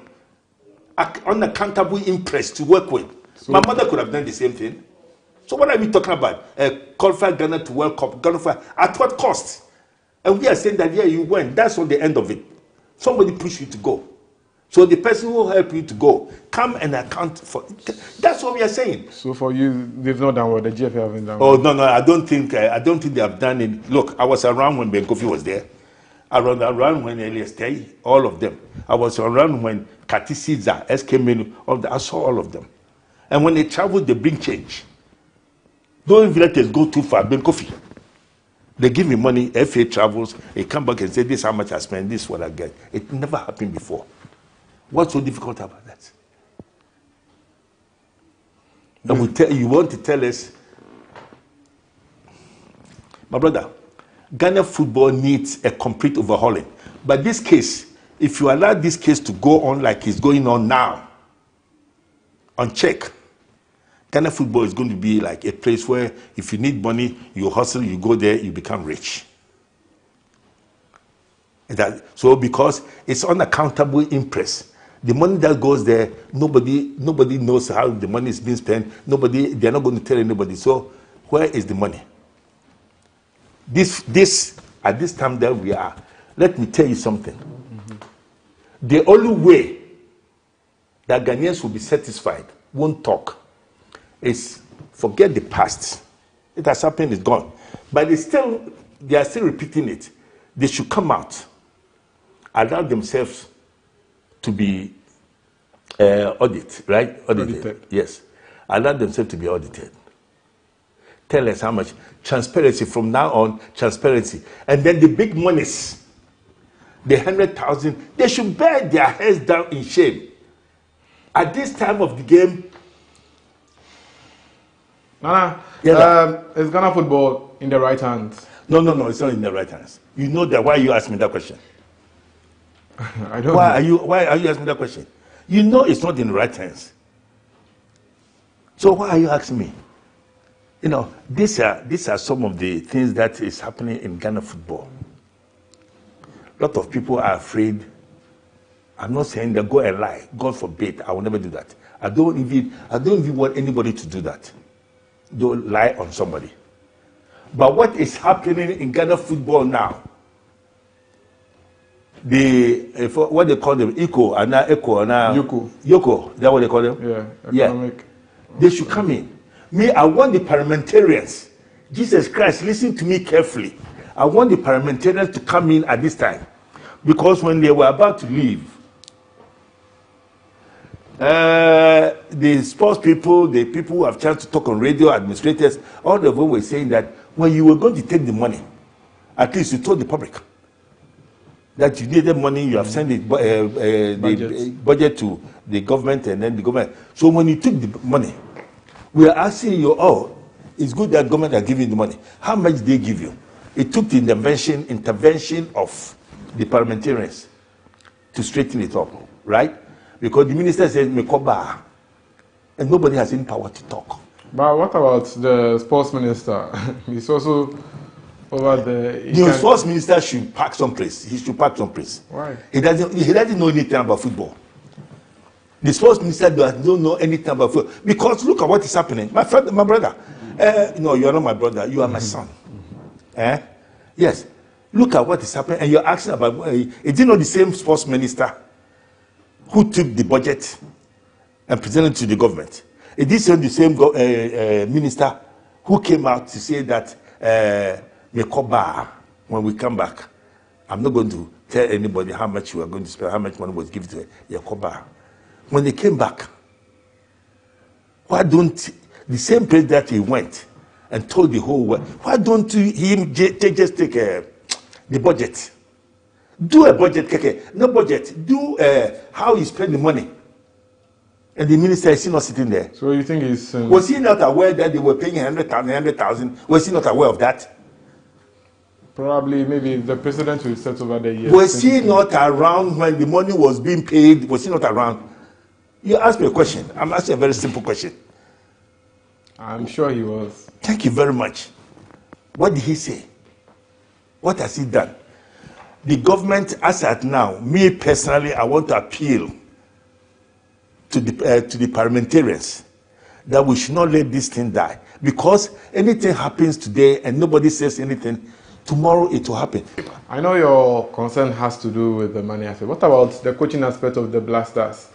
unaccountable interest to work with, so my mother could have done the same thing. So what are we talking about? Qualify Ghana to World Cup. At what cost? And we are saying that, yeah, you went. That's not the end of it. Somebody pushed you to go. So the person who will help you to go, come and account for it. That's what we are saying. So for you, they've not done what the GFA haven't done. Oh, no, I don't think they have done it. Look, I was around when Ben Kofi was there. around when Elias Tay, all of them. I was around when Kati Caesar, SK Menu, I saw all of them. And when they travel, they bring change. Don't even let us go too far, bring coffee. They give me money, FA travels, they come back and say, this is how much I spend, this is what I get. It never happened before. What's so difficult about that? And you want to tell us, my brother, Ghana football needs a complete overhauling. But this case, if you allow this case to go on like it's going on now, unchecked, Ghana football is going to be like a place where if you need money, you hustle, you go there, you become rich. So because it's unaccountable interest, the money that goes there, nobody knows how the money is being spent. They're not going to tell anybody. So where is the money? This at this time that we are, let me tell you something. The only way that Ghanaians will be satisfied, won't talk, is forget the past. It has happened, it's gone. But they are still repeating it. They should come out, allow themselves to be audited, right? Audited. Yes. Allow themselves to be audited. Tell us how much. Transparency from now on, transparency. And then the big monies, the 100,000, they should bear their heads down in shame. At this time of the game. Nana, is Ghana football in the right hands? No, it's not in the right hands. You know that. Why you ask me that question? I don't why know. Why are you asking that question? You know it's not in the right hands. So why are you asking me? You know, these are some of the things that is happening in Ghana football. A lot of people are afraid. I'm not saying they go and lie. God forbid, I will never do that. I don't even want anybody to do that. Don't lie on somebody. But what is happening in Ghana football now? What they call them, Yoko, that's what they call them? Yeah, economic. They should come in. Me, I want the parliamentarians. Jesus Christ, listen to me carefully. I want the parliamentarians to come in at this time. Because when they were about to leave, the sports people, the people who have chance to talk on radio, administrators, all of them were saying that when you were going to take the money, at least you told the public that you needed money, you have sent the budget to the government and then the government. So when you took the money, we are asking you, it's good that government are giving the money. How much did they give you? It took the intervention of the parliamentarians to straighten it up, right? Because the minister says, Mekoba, and nobody has any power to talk. But what about the sports minister? He's also over the... The sports minister should park someplace. He should park someplace. Why? He doesn't know anything about football. The sports minister don't know anything about football. Because look at what is happening. My friend, my brother. No, you are not my brother. You are my son. Yes. Look at what is happening. And you're asking about... is it not the same sports minister who took the budget and presented to the government? It is the same minister who came out to say that Mekoba, when we come back, I'm not going to tell anybody how much you are going to spend, how much money was given to Mekoba. When they came back, why don't the same place that he went and told the whole world, why don't him just take the budget? Do a budget, no budget. Do how you spend the money. And the minister is not sitting there. So you think he's... was he not aware that they were paying 100,000? Was he not aware of that? Probably, maybe the president will set over the years. Was he not around when the money was being paid? Was he not around? You asked me a question. I'm asking a very simple question. I'm sure he was. Thank you very much. What did he say? What has he done? The government, as at now, me personally, I want to appeal to the parliamentarians that we should not let this thing die. Because anything happens today and nobody says anything, tomorrow it will happen. I know your concern has to do with the money aspect. What about the coaching aspect of the Blasters?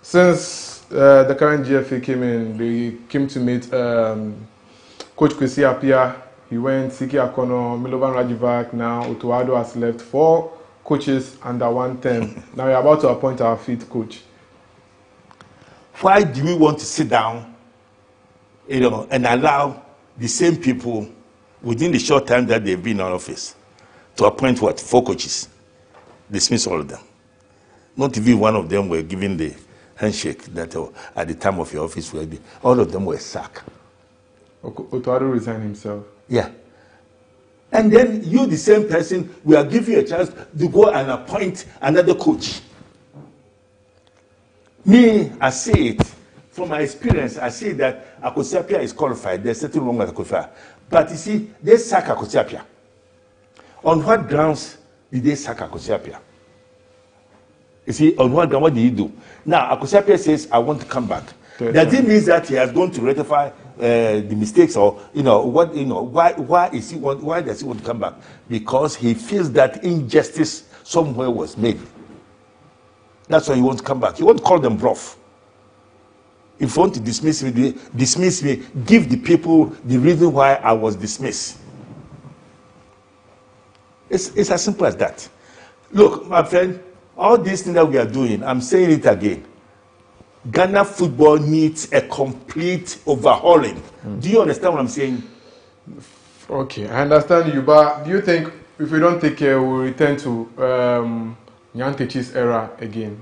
Since the current GFA came in, they came to meet Coach Kwesi Appiah He went, Siki Akono, Milovan Rajivac, now Otuado has left. 4 coaches under 110. Now we're about to appoint our 5th coach. Why do we want to sit down, and allow the same people within the short time that they've been in office to appoint 4 coaches? Dismiss all of them. Not even one of them were given the handshake that at the time of your office, all of them were sacked. Otuado resigned himself. Yeah. And then you, the same person, we are giving you a chance to go and appoint another coach. Me, I say it from my experience. I say that Akosapia is qualified. There's nothing wrong with Akosapia. But you see, they sack Akosapia. On what grounds did they sack Akosapia? You see, on what ground, what did he do? Now, Akosapia says, I want to come back. Does it mean that he has gone to rectify the mistakes, or why does he want to come back? Because he feels that injustice somewhere was made. That's why he wants to come back. He won't call them bluff. If you want to dismiss me, give the people the reason why I was dismissed. It's as simple as that. Look, my friend, all these things that we are doing, I'm saying it again. Ghana football needs a complete overhauling. Do you understand what I'm saying? Okay, I understand you, but do you think if we don't take care, we'll return to Nyantechi's era again?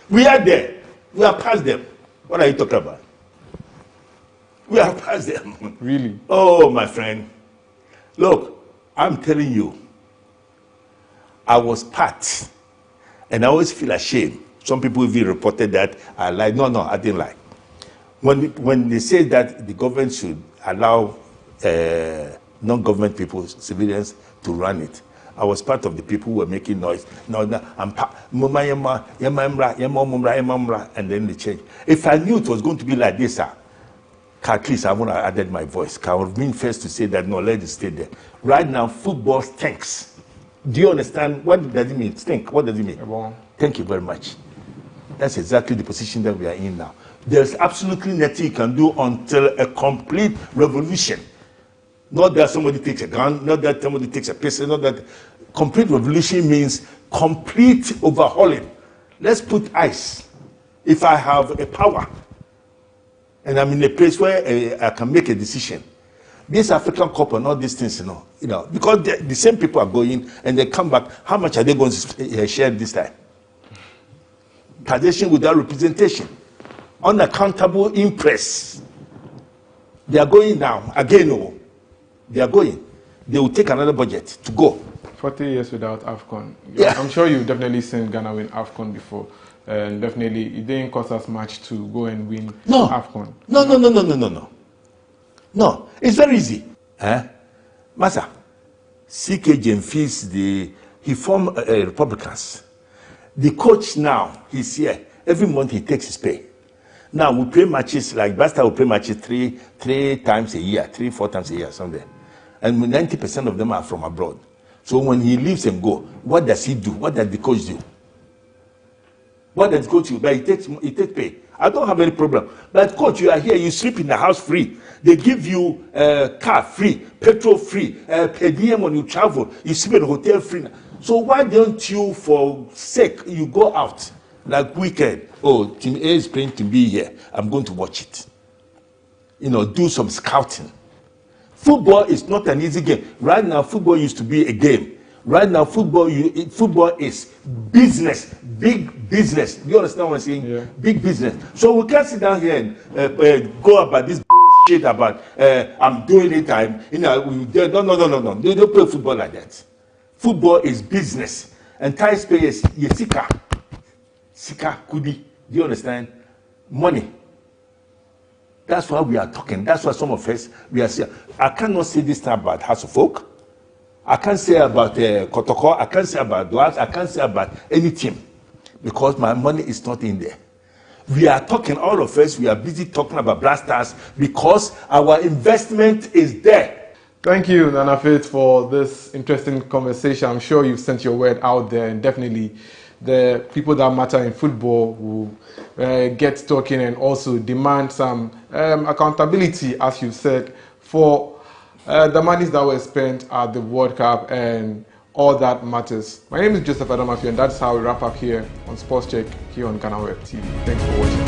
We are there. We are past them. What are you talking about? We are past them. Really? Oh, my friend. Look, I'm telling you, I was part, and I always feel ashamed. Some people even reported that I lied. No, I didn't lie. When they say that the government should allow non-government people, civilians, to run it, I was part of the people who were making noise. And then they changed. If I knew it was going to be like this, at least I would have added my voice. I would have been first to say that, no, let it stay there. Right now, football stinks. Do you understand? What does it mean? Stink. What does it mean? Thank you very much. That's exactly the position that we are in now. There's absolutely nothing you can do until a complete revolution. Not that somebody takes a gun, not that somebody takes a pistol, not that. Complete revolution means complete overhauling. Let's put ice. If I have a power and I'm in a place where I can make a decision, this African Cup and all these things, because the same people are going and they come back, how much are they going to share this time? Tradition without representation, unaccountable impress. They are going now again. They are going. They will take another budget to go. 40 years without AFCON. Yeah. I'm sure you've definitely seen Ghana win AFCON before, and definitely it didn't cost us much to go and win AFCON. No, it's very easy. Masa, CK Jemfis, he formed Republicans. The coach now, he's here. Every month he takes his pay. Now we play matches, like Basta will play matches three times a year, 3-4 times a year, something. And 90% of them are from abroad. So when he leaves and go, what does he do? What does the coach do? What does the coach do? But he takes pay. I don't have any problem. But coach, you are here, you sleep in the house free. They give you car free, petrol free, per diem when you travel, you sleep in a hotel free. So why don't you, for sake, you go out like weekend? Oh, Team A is playing Team B here. I'm going to watch it. Do some scouting. Football is not an easy game. Right now, football used to be a game. Right now, football is business, big business. Do you understand what I'm saying? Yeah. Big business. So we can't sit down here and go about this shit about I'm doing it. No. They don't play football like that. Football is business. And ties pay is Sika Kudi. Do you understand? Money. That's why we are talking. That's why some of us, we are saying, I cannot say this time about House of Folk. I can't say about Kotoko. I can't say about Duas. I can't say about any team. Because my money is not in there. We are talking, all of us, we are busy talking about Blasters because our investment is there. Thank you, Nana Faith, for this interesting conversation. I'm sure you've sent your word out there, and definitely the people that matter in football will get talking and also demand some accountability, as you said, for the monies that were spent at the World Cup and all that matters. My name is Joseph Adamafio, and that's how we wrap up here on Sports Check here on GhanaWeb TV. Thanks for watching.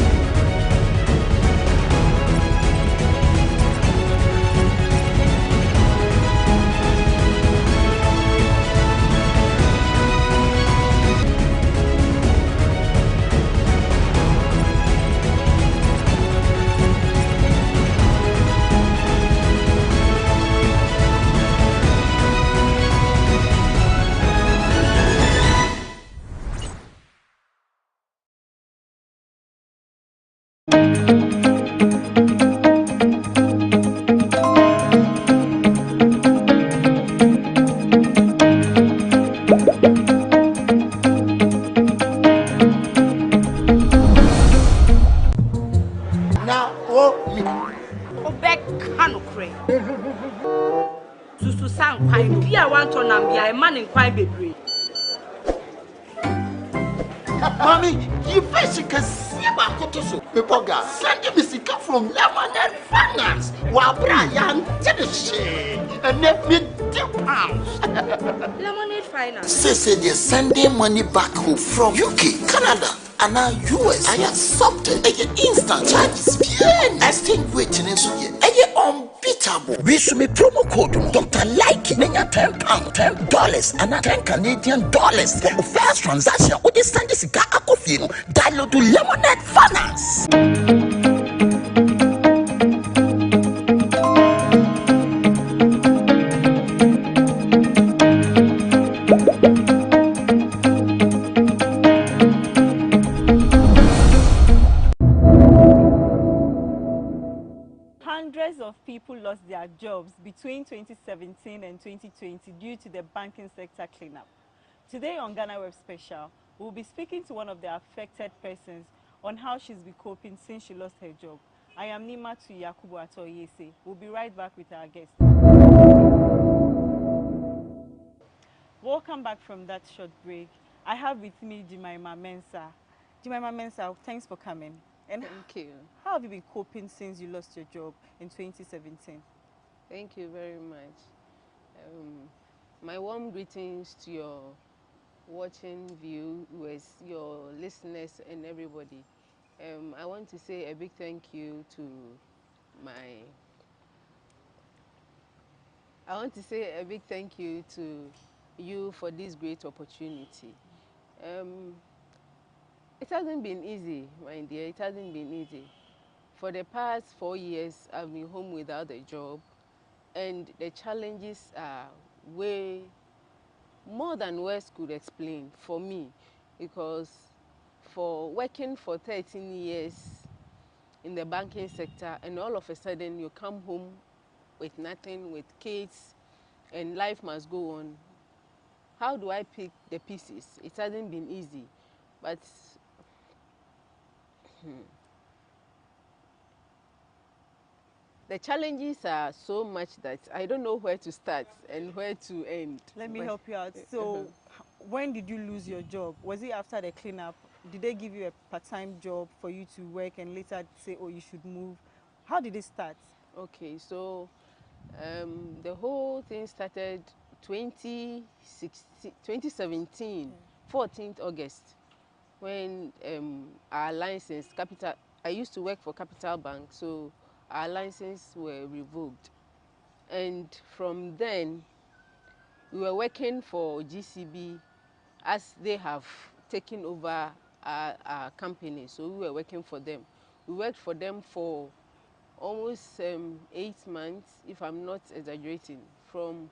Now, oh, me. Obek kanokre. Susu san kwan bia wanto nam bia e man kwan bebre. Mommy, you fish can see about Kotoso. Pepoga, send me sika from Lemonade Finance. While Brian did the shit and let me £2. Lemonade Finance. Say they're sending money back home from UK, Canada, and now US. I accepted a instant charges. Extinguishing in so unbeatable. We should me promo code Dr. Like Nenya £10, $10, and $10 for the first transaction. With this send this guy download to Lemonade Finance. Hundreds of people lost their jobs between 2017 and 2020 due to the banking sector cleanup. Today on GhanaWeb Special, we'll be speaking to one of the affected persons on how she's been coping since she lost her job. I am Nima to Yakubu Atoyese. We'll be right back with our guest. Welcome back from that short break. I have with me Jemima Mensah. Jemima Mensah, thanks for coming. And thank you. How have you been coping since you lost your job in 2017? Thank you very much. My warm greetings to your watching viewers, your listeners, and everybody. I want to say a big thank you to you for this great opportunity. It hasn't been easy, my dear. It hasn't been easy. For the past 4 years, I've been home without a job, and the challenges are way more than words could explain for me, because for working for 13 years in the banking sector, and all of a sudden you come home with nothing, with kids, and life must go on. How do I pick the pieces? It hasn't been easy, but the challenges are so much that I don't know where to start and where to end. Let me help you out. So, when did you lose your job? Was it after the cleanup? Did they give you a part-time job for you to work and later say, oh, you should move? How did it start? Okay, so the whole thing started 2017, 14th August, when our license, I used to work for Capital Bank, so our licenses were revoked. And from then, we were working for GCB as they have taken over our company, so we were working for them. We worked for them for almost 8 months, if I'm not exaggerating, from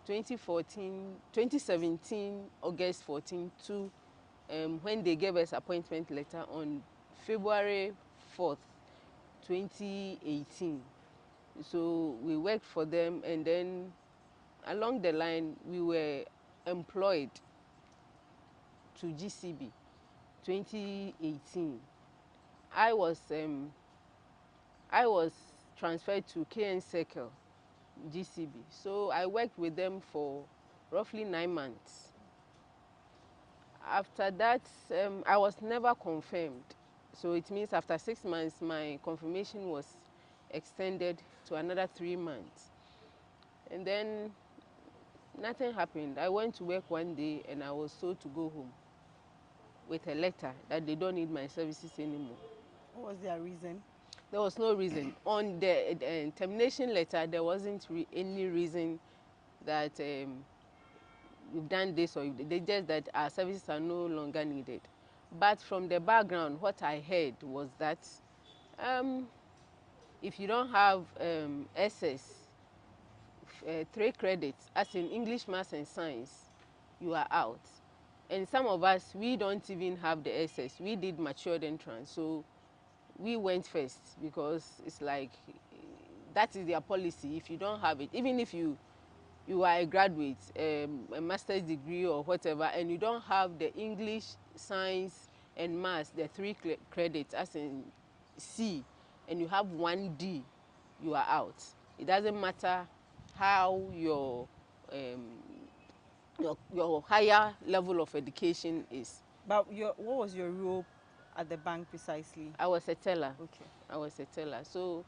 2017, August 14 to when they gave us appointment letter on February 4th, 2018. So we worked for them, and then along the line we were employed to GCB 2018. I was transferred to KN Circle GCB. So I worked with them for roughly 9 months. After that, I was never confirmed. So it means after 6 months, my confirmation was extended to another 3 months. And then nothing happened. I went to work one day and I was told to go home with a letter that they don't need my services anymore. What was their reason? There was no reason. On the termination letter, there wasn't any reason that you've done this or they just that our services are no longer needed. But from the background, what I heard was that if you don't have SS, 3 credits, as in English, Maths and Science, you are out. And some of us, we don't even have the SS. We did matured entrance, so we went first because it's like that is their policy. If you don't have it, even if you are a graduate, a master's degree or whatever, and you don't have the English, Science, and Maths, the 3 credits, as in C, and you have 1 D, you are out. It doesn't matter how your higher level of education is. But what was your role at the bank precisely? I was a teller. Okay. I was a teller. So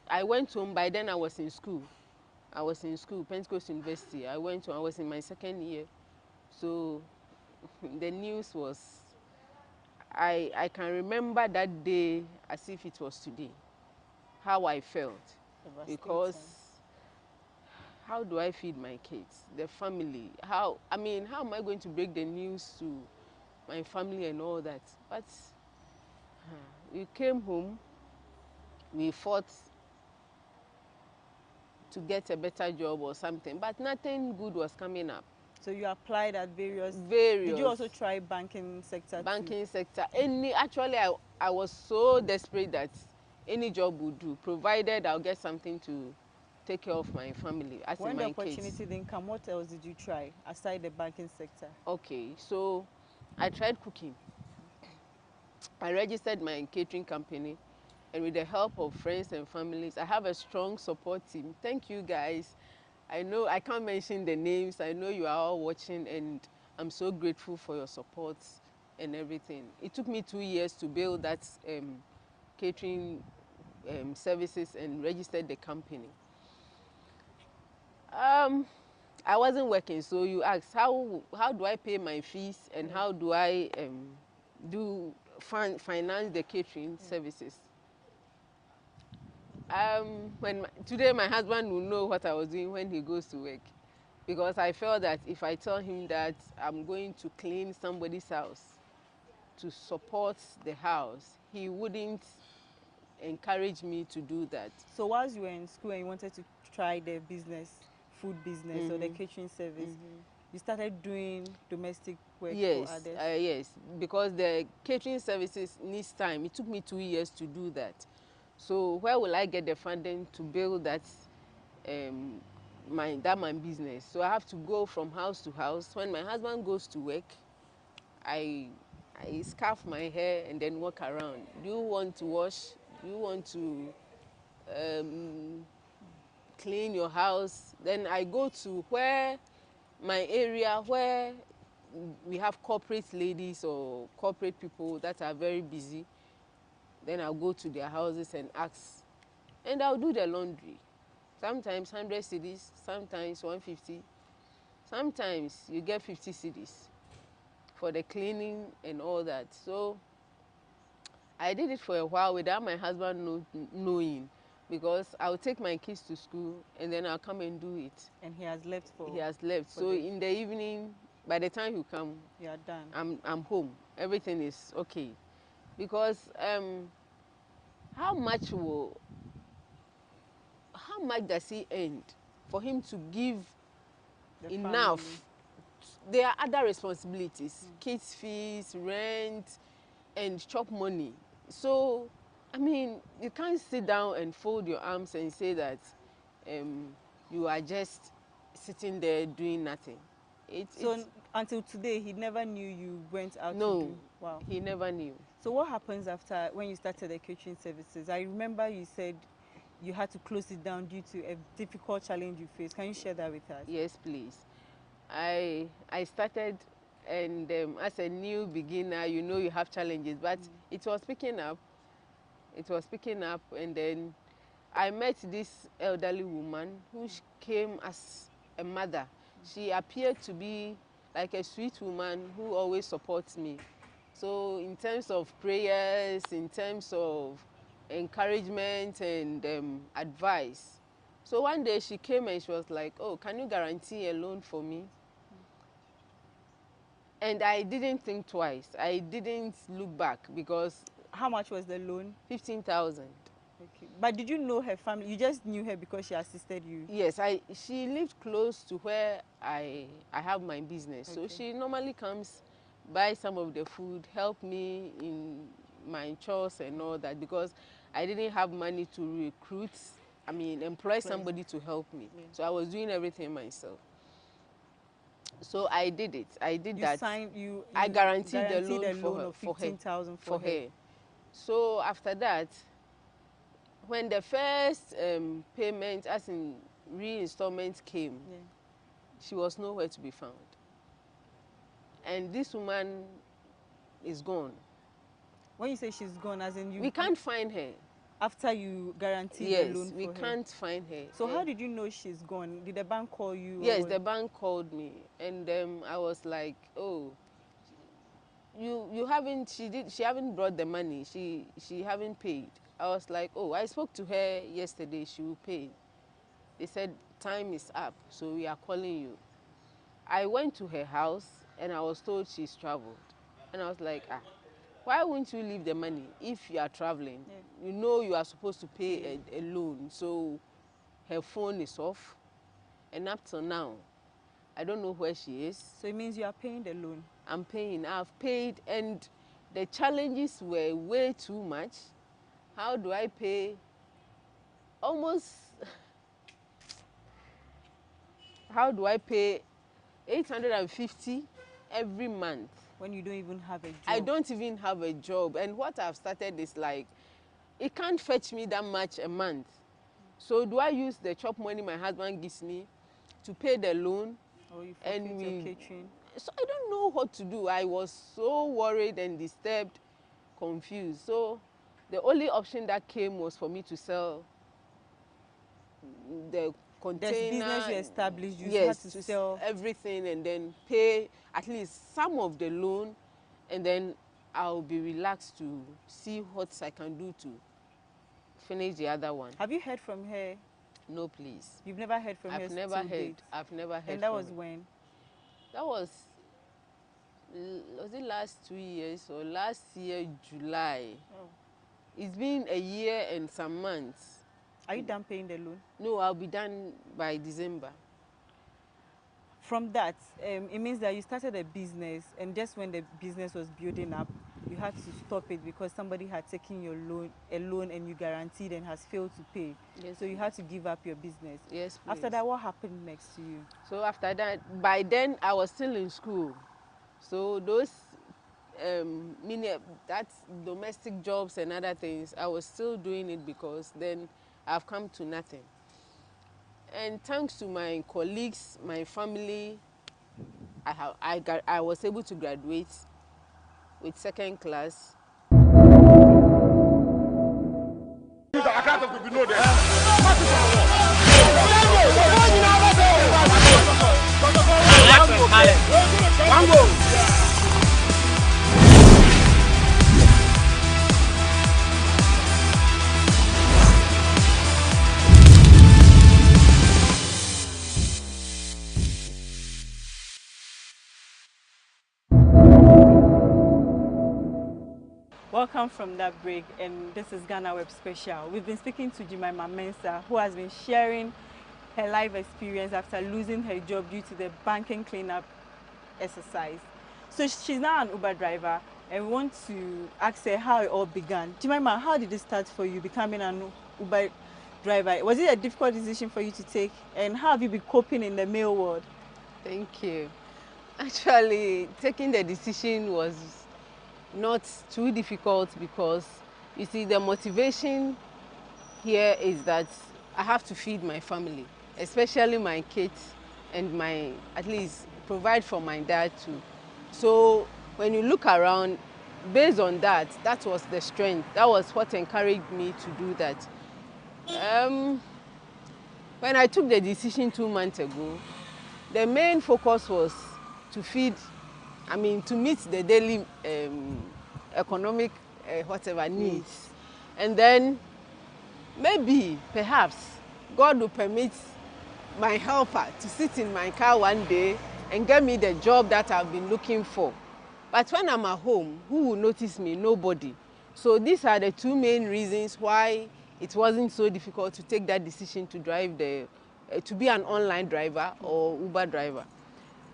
I went home. By then I was in school. I was in school, Pentecost University. I went home. I was in my 2nd year. So the news was, I can remember that day as if it was today, how I felt. Because how do I feed my kids, the family? How am I going to break the news to my family and all that? But we came home, we fought to get a better job or something, but nothing good was coming up. So you applied at various. Did you also try banking sector? Banking sector. Actually, I was so desperate that any job would do, provided I'll get something to take care of my family. When the opportunity didn't come, what else did you try aside the banking sector? Okay, so I tried cooking. I registered my catering company, and with the help of friends and families, I have a strong support team. Thank you guys. I know I can't mention the names. I know you are all watching, and I'm so grateful for your support and everything. It took me 2 years to build that catering services and registered the company. I wasn't working, so you asked how do I pay my fees and how do I finance the catering services. Today my husband will know what I was doing when he goes to work, because I felt that if I tell him that I'm going to clean somebody's house to support the house, he wouldn't encourage me to do that. So whilst you were in school and you wanted to try the business, food business or the catering service, you started doing domestic work for others? Yes, because the catering services needs time. It took me 2 years to do that. So where will I get the funding to build that my business? So I have to go from house to house. When my husband goes to work, I scarf my hair and then walk around. Do you want to wash? Do you want to clean your house? Then I go to where my area where we have corporate ladies or corporate people that are very busy. Then I'll go to their houses and ask, and I'll do the laundry. Sometimes 100 cedis, sometimes 150, sometimes you get 50 cedis for the cleaning and all that. So I did it for a while without my husband knowing, because I'll take my kids to school and then I'll come and do it. And he has left He has left. So in the evening, by the time you come, you are done. I'm home. Everything is okay. Because how much does he earn for him to give enough? Family. There are other responsibilities, kids' fees, rent, and chop money. So, you can't sit down and fold your arms and say that you are just sitting there doing nothing. Until today, he never knew you went out to do? Wow. He never knew. So what happens after, when you started the catering services? I remember you said you had to close it down due to a difficult challenge you faced. Can you share that with us? Yes, please. I started, and as a new beginner, you have challenges, but it was picking up. It was picking up, and then I met this elderly woman who came as a mother. She appeared to be like a sweet woman who always supports me. So in terms of prayers, in terms of encouragement and advice. So one day she came and she was like, oh, can you guarantee a loan for me? And I didn't think twice. I didn't look back because... How much was the loan? 15,000. Okay. But did you know her family? You just knew her because she assisted you? Yes, she lived close to where I have my business. Okay. So she normally comes, buy some of the food, help me in my chores and all that, because I didn't have money to employ somebody to help me. Yeah. So I was doing everything myself. So I did it. I did that. I guaranteed the loan of 15,000 for her. So after that, when the first payment, as in reinstallment, came, yeah, she was nowhere to be found. And this woman is gone. When you say she's gone, as in we can't find her. After you guaranteed the loan for her? Yes, we can't find her. So how did you know she's gone? Did the bank call you? Yes, the bank called me, and I was like, oh, you haven't, she haven't brought the money. She haven't paid. I was like, oh, I spoke to her yesterday. She will pay. They said time is up, so we are calling you. I went to her house and I was told she's traveled, and I was like, why wouldn't you leave the money if you are traveling? Yeah. You know you are supposed to pay a loan. So her phone is off, and up till now, I don't know where she is. So it means you are paying the loan? I'm paying. I've paid, and the challenges were way too much. How do I pay almost... How do I pay 850 every month? When you don't even have a job? I don't even have a job. And what I've started is like, it can't fetch me that much a month. So do I use the chop money my husband gives me to pay the loan? Or you forfeit your catering? So I don't know what to do. I was so worried and disturbed, confused. So the only option that came was for me to sell the container. There's business you established, you had to sell everything and then pay at least some of the loan, and then I'll be relaxed to see what I can do to finish the other one. Have you heard from her? No, please. You've never heard from her? I've never heard. I've never heard. And that was when? That was it last 2 years or last year, July? Oh. It's been a year and some months. Are you done paying the loan? No, I'll be done by December. From that, it means that you started a business, and just when the business was building up, you had to stop it because somebody had taken your loan, and you guaranteed and has failed to pay. Yes, so you had to give up your business. Yes, please. After that, what happened next to you? So after that, by then I was still in school. So those that's domestic jobs and other things, I was still doing it because then I've come to nothing. And thanks to my colleagues, my family, I was able to graduate with 2nd class. Welcome from that break, and this is GhanaWeb Special. We've been speaking to Jemima Mensah, who has been sharing her life experience after losing her job due to the banking cleanup exercise. So she's now an Uber driver, and we want to ask her how it all began. Jemima, how did it start for you becoming an Uber driver? Was it a difficult decision for you to take, and how have you been coping in the male world? Thank you. Actually, taking the decision was not too difficult because, you see, the motivation here is that I have to feed my family, especially my kids, and at least provide for my dad too. So when you look around, based on that, that was the strength. That was what encouraged me to do that. When I took the decision 2 months ago, the main focus was to to meet the daily economic whatever needs. And then maybe, perhaps, God will permit my helper to sit in my car one day and get me the job that I've been looking for. But when I'm at home, who will notice me? Nobody. So these are the two main reasons why it wasn't so difficult to take that decision to drive to be an online driver or Uber driver.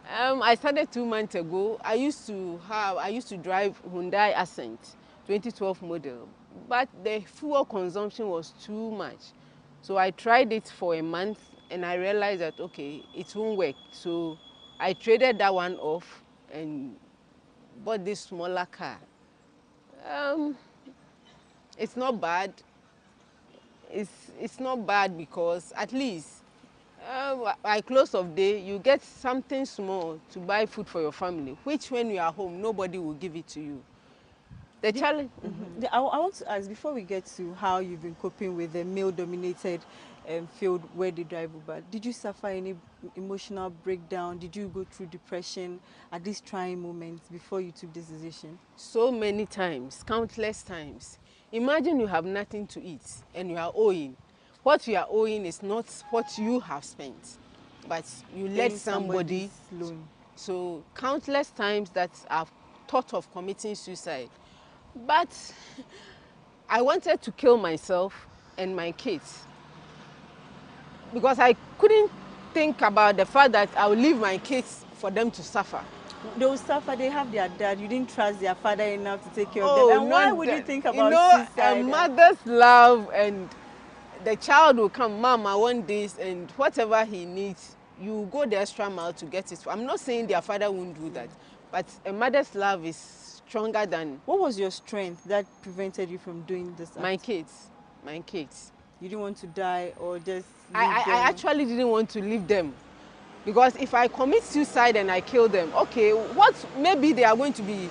I started 2 months ago. I used to drive Hyundai Accent 2012 model, but the fuel consumption was too much. So I tried it for a month and I realized that, okay, it won't work. So I traded that one off and bought this smaller car. It's not bad. It's not bad because at least by close of day, you get something small to buy food for your family, which when you are home, nobody will give it to you. The challenge... I want to ask, before we get to how you've been coping with the male-dominated field where they drive Uber, did you suffer any emotional breakdown? Did you go through depression at these trying moments before you took this decision? So many times, countless times. Imagine you have nothing to eat and you are owing. What you are owing is not what you have spent, but you let somebody loan. So countless times that I've thought of committing suicide. But I wanted to kill myself and my kids because I couldn't think about the fact that I would leave my kids for them to suffer. They will suffer, they have their dad. You didn't trust their father enough to take care of them. And why would you think about suicide? A mother's love, and the child will come, Mom, I want this, and whatever he needs, you go the extra mile to get it. I'm not saying their father won't do that, but a mother's love is stronger than... What was your strength that prevented you from doing this act? My kids. You didn't want to die or just I actually didn't want to leave them. Because if I commit suicide and I kill them, okay, maybe they are going to be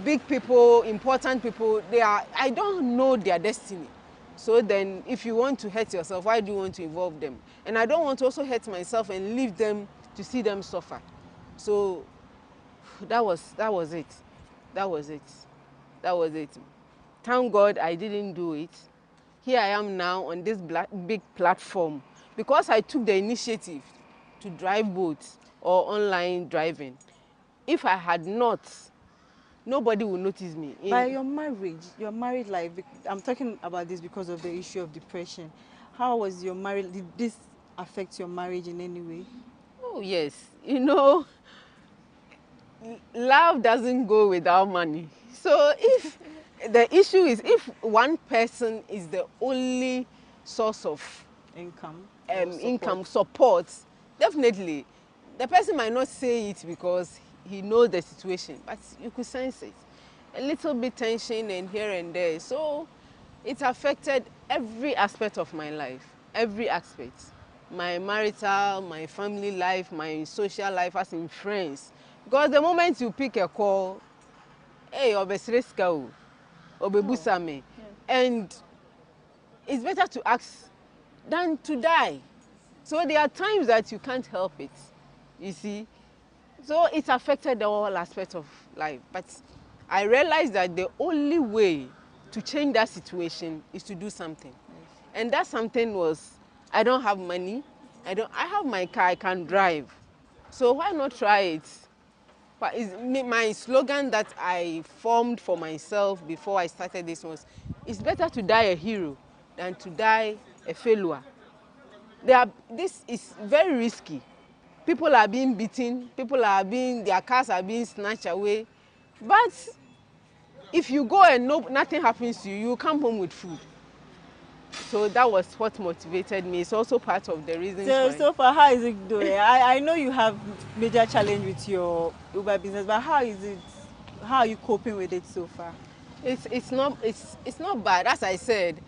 big people, important people. I don't know their destiny. So then if you want to hurt yourself, why do you want to involve them? And I don't want to also hurt myself and leave them to see them suffer. So that was it. Thank God I didn't do it. Here I am now on this big platform because I took the initiative to drive boats or online driving. If I had not, nobody would notice me. By your married life, I'm talking about this because of the issue of depression. How was your marriage? Did this affect your marriage in any way? Oh yes, love doesn't go without money. So if the issue is if one person is the only source of income support, definitely the person might not say it because he knows the situation, but you could sense it. A little bit tension and here and there. So it affected every aspect of my life, every aspect. My marital, my family life, my social life, as in friends. Because the moment you pick a call, hey, obesreska, obebusame, and it's better to ask than to die. So there are times that you can't help it, you see. So it affected the whole aspect of life. But I realized that the only way to change that situation is to do something. Yes. And that something was, I don't have money. I have my car, I can drive. So why not try it? But my slogan that I formed for myself before I started this was, it's better to die a hero than to die a failure. This is very risky. People are being beaten, their cars are being snatched away. But if you go and nothing happens to you, you come home with food. So that was what motivated me. It's also part of the reason. So far, how is it doing? I know you have major challenge with your Uber business, but how are you coping with it so far? It's not bad. As I said,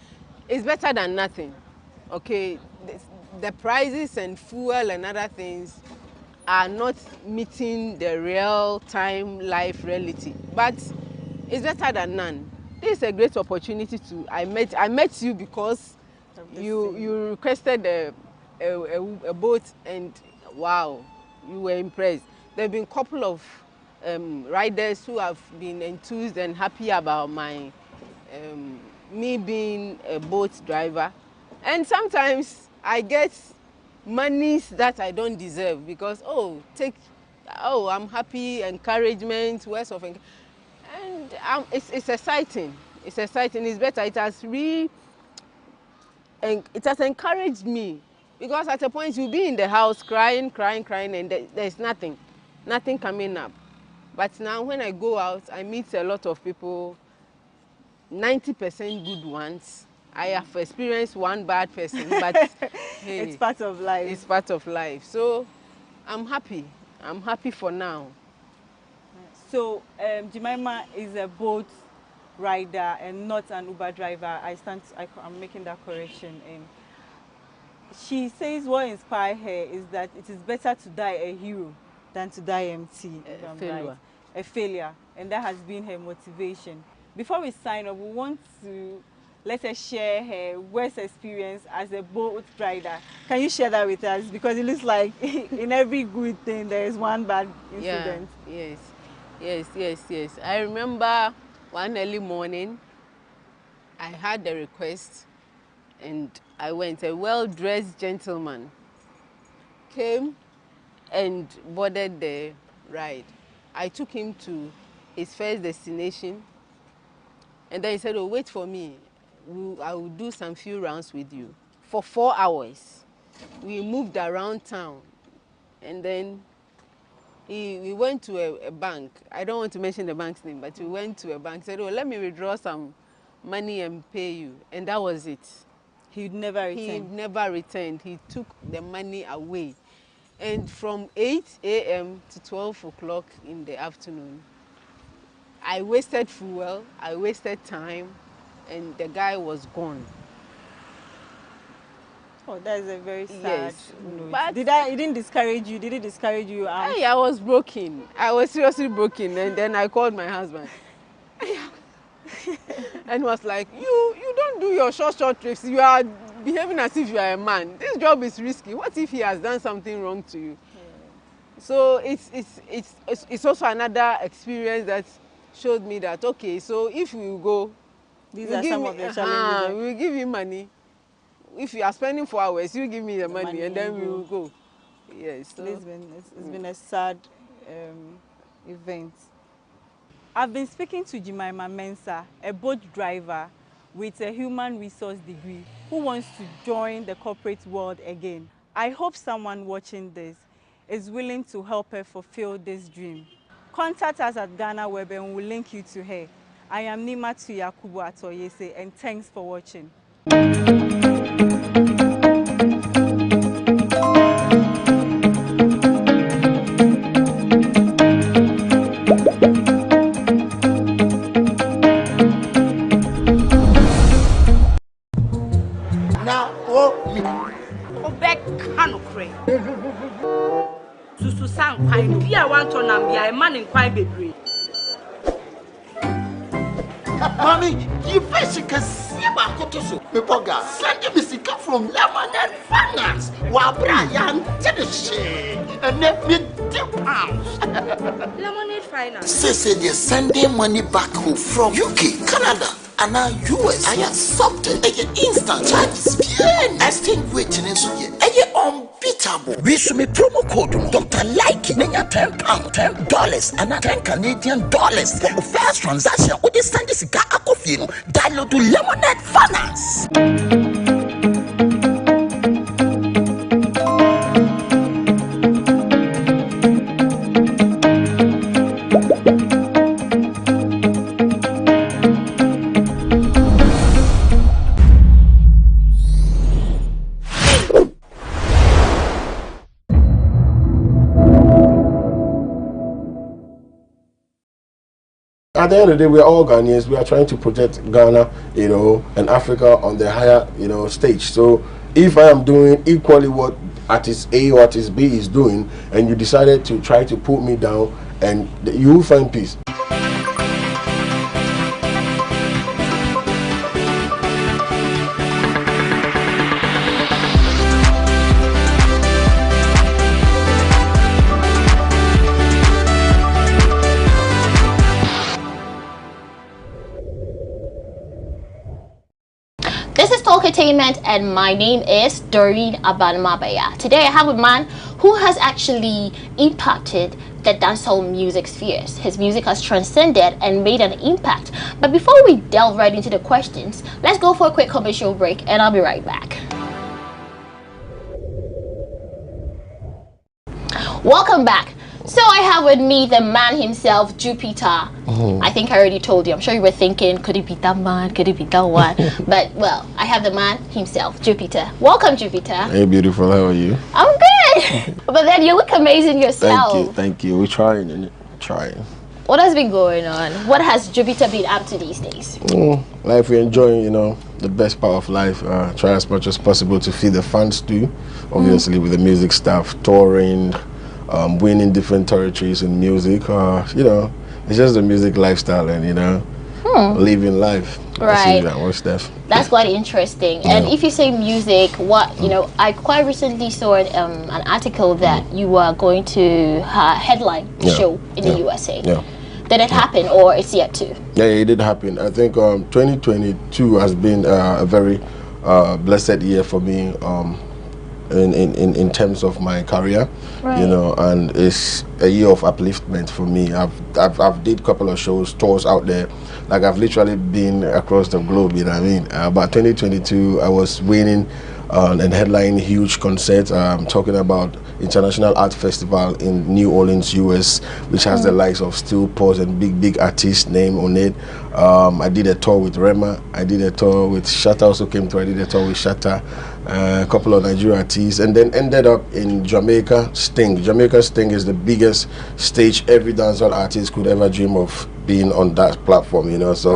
it's better than nothing. Okay, the prices and fuel and other things are not meeting the real-time life reality, but it's better than none. This is a great opportunity I met you because you requested a boat, and wow, you were impressed. There have been a couple of riders who have been enthused and happy about my me being a boat driver. And sometimes I get monies that I don't deserve because I'm happy, encouragement, words of encouragement. And it's exciting. It's exciting. It's better. It has encouraged me, because at a point you'll be in the house crying, and there's nothing coming up. But now when I go out, I meet a lot of people, 90% good ones. I have experienced one bad person, but hey, it's part of life. It's part of life. So I'm happy. I'm happy for now. So Jemima is a boat rider and not an Uber driver. I'm making that correction. And she says what inspired her is that it is better to die a hero than to die empty. A failure. And that has been her motivation. Before we sign off, we want to let her share her worst experience as a boat rider. Can you share that with us? Because it looks like in every good thing there is one bad incident. Yeah. Yes. I remember one early morning, I had a request and I went. A well-dressed gentleman came and boarded the ride. I took him to his first destination, and then he said, "Oh, wait for me. I will do some few rounds with you." For 4 hours, we moved around town, and then we went to a bank. I don't want to mention the bank's name, but we went to a bank. Said, "Oh, let me withdraw some money and pay you," and that was it. He never returned. He took the money away, and from 8 a.m. to 12 o'clock in the afternoon, I wasted fuel, I wasted time, and the guy was gone. Oh, that is a very sad note. But it didn't discourage you? Did it discourage you? I was broken. I was seriously broken, and then I called my husband. And was like, you don't do your short trips. You are behaving as if you are a man. This job is risky. What if he has done something wrong to you? Yeah. So it's also another experience that showed me that, okay, so if you go, these are some of the challenges. We will give you money. If you are spending 4 hours, you give me the money and then we will go. Yes. So it's been a sad event. I've been speaking to Jemima Mensah, a boat driver with a human resource degree who wants to join the corporate world again. I hope someone watching this is willing to help her fulfill this dream. Contact us at GhanaWeb and we'll link you to her. I am Nimatu Yakubu Atoyese, and thanks for watching. Mommy, you face can see my cotoso. Me boga, send me sika from Lemonade Finance. Wa Brian Tedeshe, and let me £10. Lemonade Finance. Say they're sending money back home from UK, Canada, and now US. I accepted a instant charges. Extinguishing in so ye. Unbeatable. We should make promo code Dr. Like £10, $10, and $10 Canadian for the first transaction. With this send this guy a coffee. Download to Lemonade Finance. At the end of the day, we are all Ghanaians. We are trying to project Ghana, and Africa on the higher, stage. So if I am doing equally what artist A or artist B is doing, and you decided to try to put me down, and you will find peace. Infotainment, and my name is Doreen Abanmabaya. Today I have a man who has actually impacted the dancehall music spheres. His music has transcended and made an impact. But before we delve right into the questions, let's go for a quick commercial break and I'll be right back. Welcome back. So I have with me the man himself, Jupiter. I think I already told you. I'm sure you were thinking, could it be that man? Could it be that one? But, well, I have the man himself, Jupiter. Welcome, Jupiter. Hey, beautiful. How are you? I'm good. But then you look amazing yourself. Thank you. We're trying, innit? Trying. What has been going on? What has Jupiter been up to these days? Life, we're enjoying, you know, the best part of life. Try as much as possible to feed the fans too. Obviously, with the music stuff, touring, winning different territories in music. You know, it's just the music lifestyle and, you know, living life. Right. That's quite interesting. Yeah. And if you say music, what, you know, I quite recently saw an article that you were going to headline a show in the USA. Yeah. Did it happen or it's yet to? Yeah, it did happen. I think 2022 has been a very blessed year for me in terms of my career, right. You know, and it's a year of upliftment for me. I've did a couple of shows, tours out there. Like I've literally been across the globe, you know what I mean? About 2022, I was winning and headlining huge concerts. I'm talking about International Art Festival in New Orleans, US, which has the likes of Still Pause and big artist name on it. I did a tour with Rema. I did a tour with Shatta, also came through. I did a tour with Shatta, a couple of Nigerian artists, and then ended up in Jamaica Sting. Jamaica Sting is the biggest stage every dancehall artist could ever dream of being on that platform, you know. So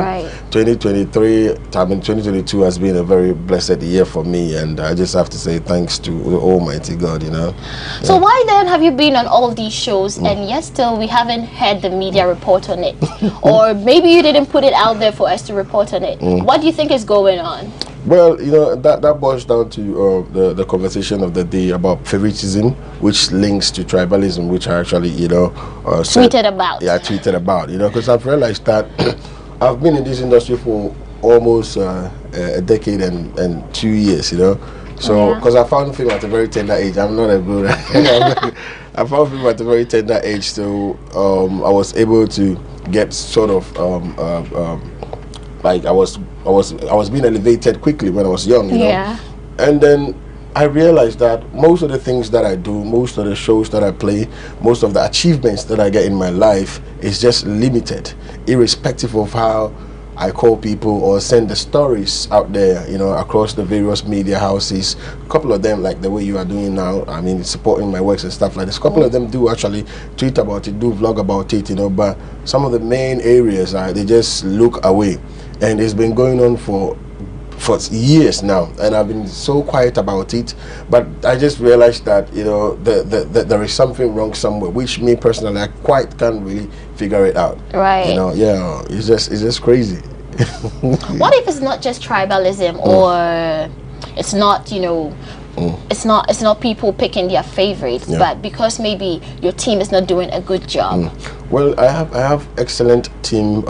2022 has been a very blessed year for me, and I just have to say thanks to the Almighty God, you know. So why then have you been on all of these shows and yet still we haven't had the media report on it? Or maybe you didn't put it out there for us to report on it. What do you think is going on? Well, you know, that boils down to the conversation of the day about favoritism, which links to tribalism, which I actually, you know, tweeted about. Yeah, I tweeted about, you know, because I've realized that I've been in this industry for almost a decade and 2 years, you know. So, because I found film at a very tender age. I'm not a good. I found film at a very tender age, so I was able to get sort of like I was being elevated quickly when I was young, you know. And then I realized that most of the things that I do, most of the shows that I play, most of the achievements that I get in my life is just limited, irrespective of how I call people or send the stories out there, you know, across the various media houses. A couple of them, like the way you are doing now, I mean, supporting my works and stuff like this. A couple of them do actually tweet about it, do vlog about it, you know, but some of the main areas, they just look away. And it's been going on for years now, and I've been so quiet about it. But I just realized that, you know, there is something wrong somewhere, which me personally, I quite can't really figure it out. Right. You know, yeah, it's just crazy. What if it's not just tribalism, or it's not, you know, it's not people picking their favorites, but because maybe your team is not doing a good job? Well, I have excellent team.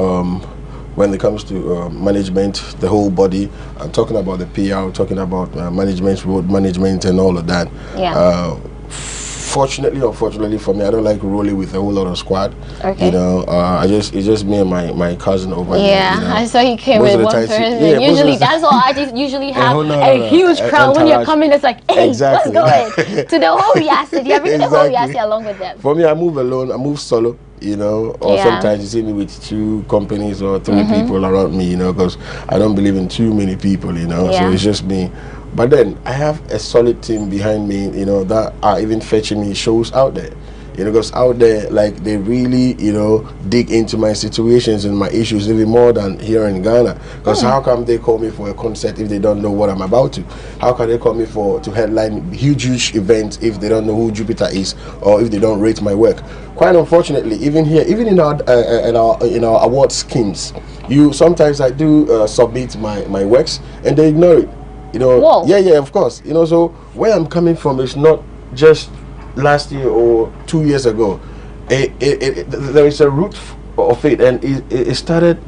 When it comes to management, the whole body, I'm talking about the PR, talking about management, road management, and all of that. Yeah. Fortunately, unfortunately for me, I don't like rolling with a whole lot of squad. Okay. You know, it's just me and my cousin over here. Yeah, you know? I saw you came with one person. Yeah, usually, that's all artists usually have a huge crowd when you're coming. It's like, hey, exactly. Let's go in to the whole Yassi. You're bringing the whole Yassi along with them. For me, I move alone. I move solo. You know, or sometimes you see me with 2 companies or 3 people around me, you know, because I don't believe in too many people, you know, so it's just me. But then I have a solid team behind me, you know, that are even fetching me shows out there. You know, because out there, like, they really, you know, dig into my situations and my issues even more than here in Ghana. Because how come they call me for a concert if they don't know what I'm about to? How can they call me to headline huge events if they don't know who Jupiter is, or if they don't rate my work? Quite unfortunately, even here, even in our award schemes, sometimes I do submit my works and they ignore it. You know, yeah, of course. You know, so where I'm coming from is not just last year or 2 years ago. There is a root of it, and it started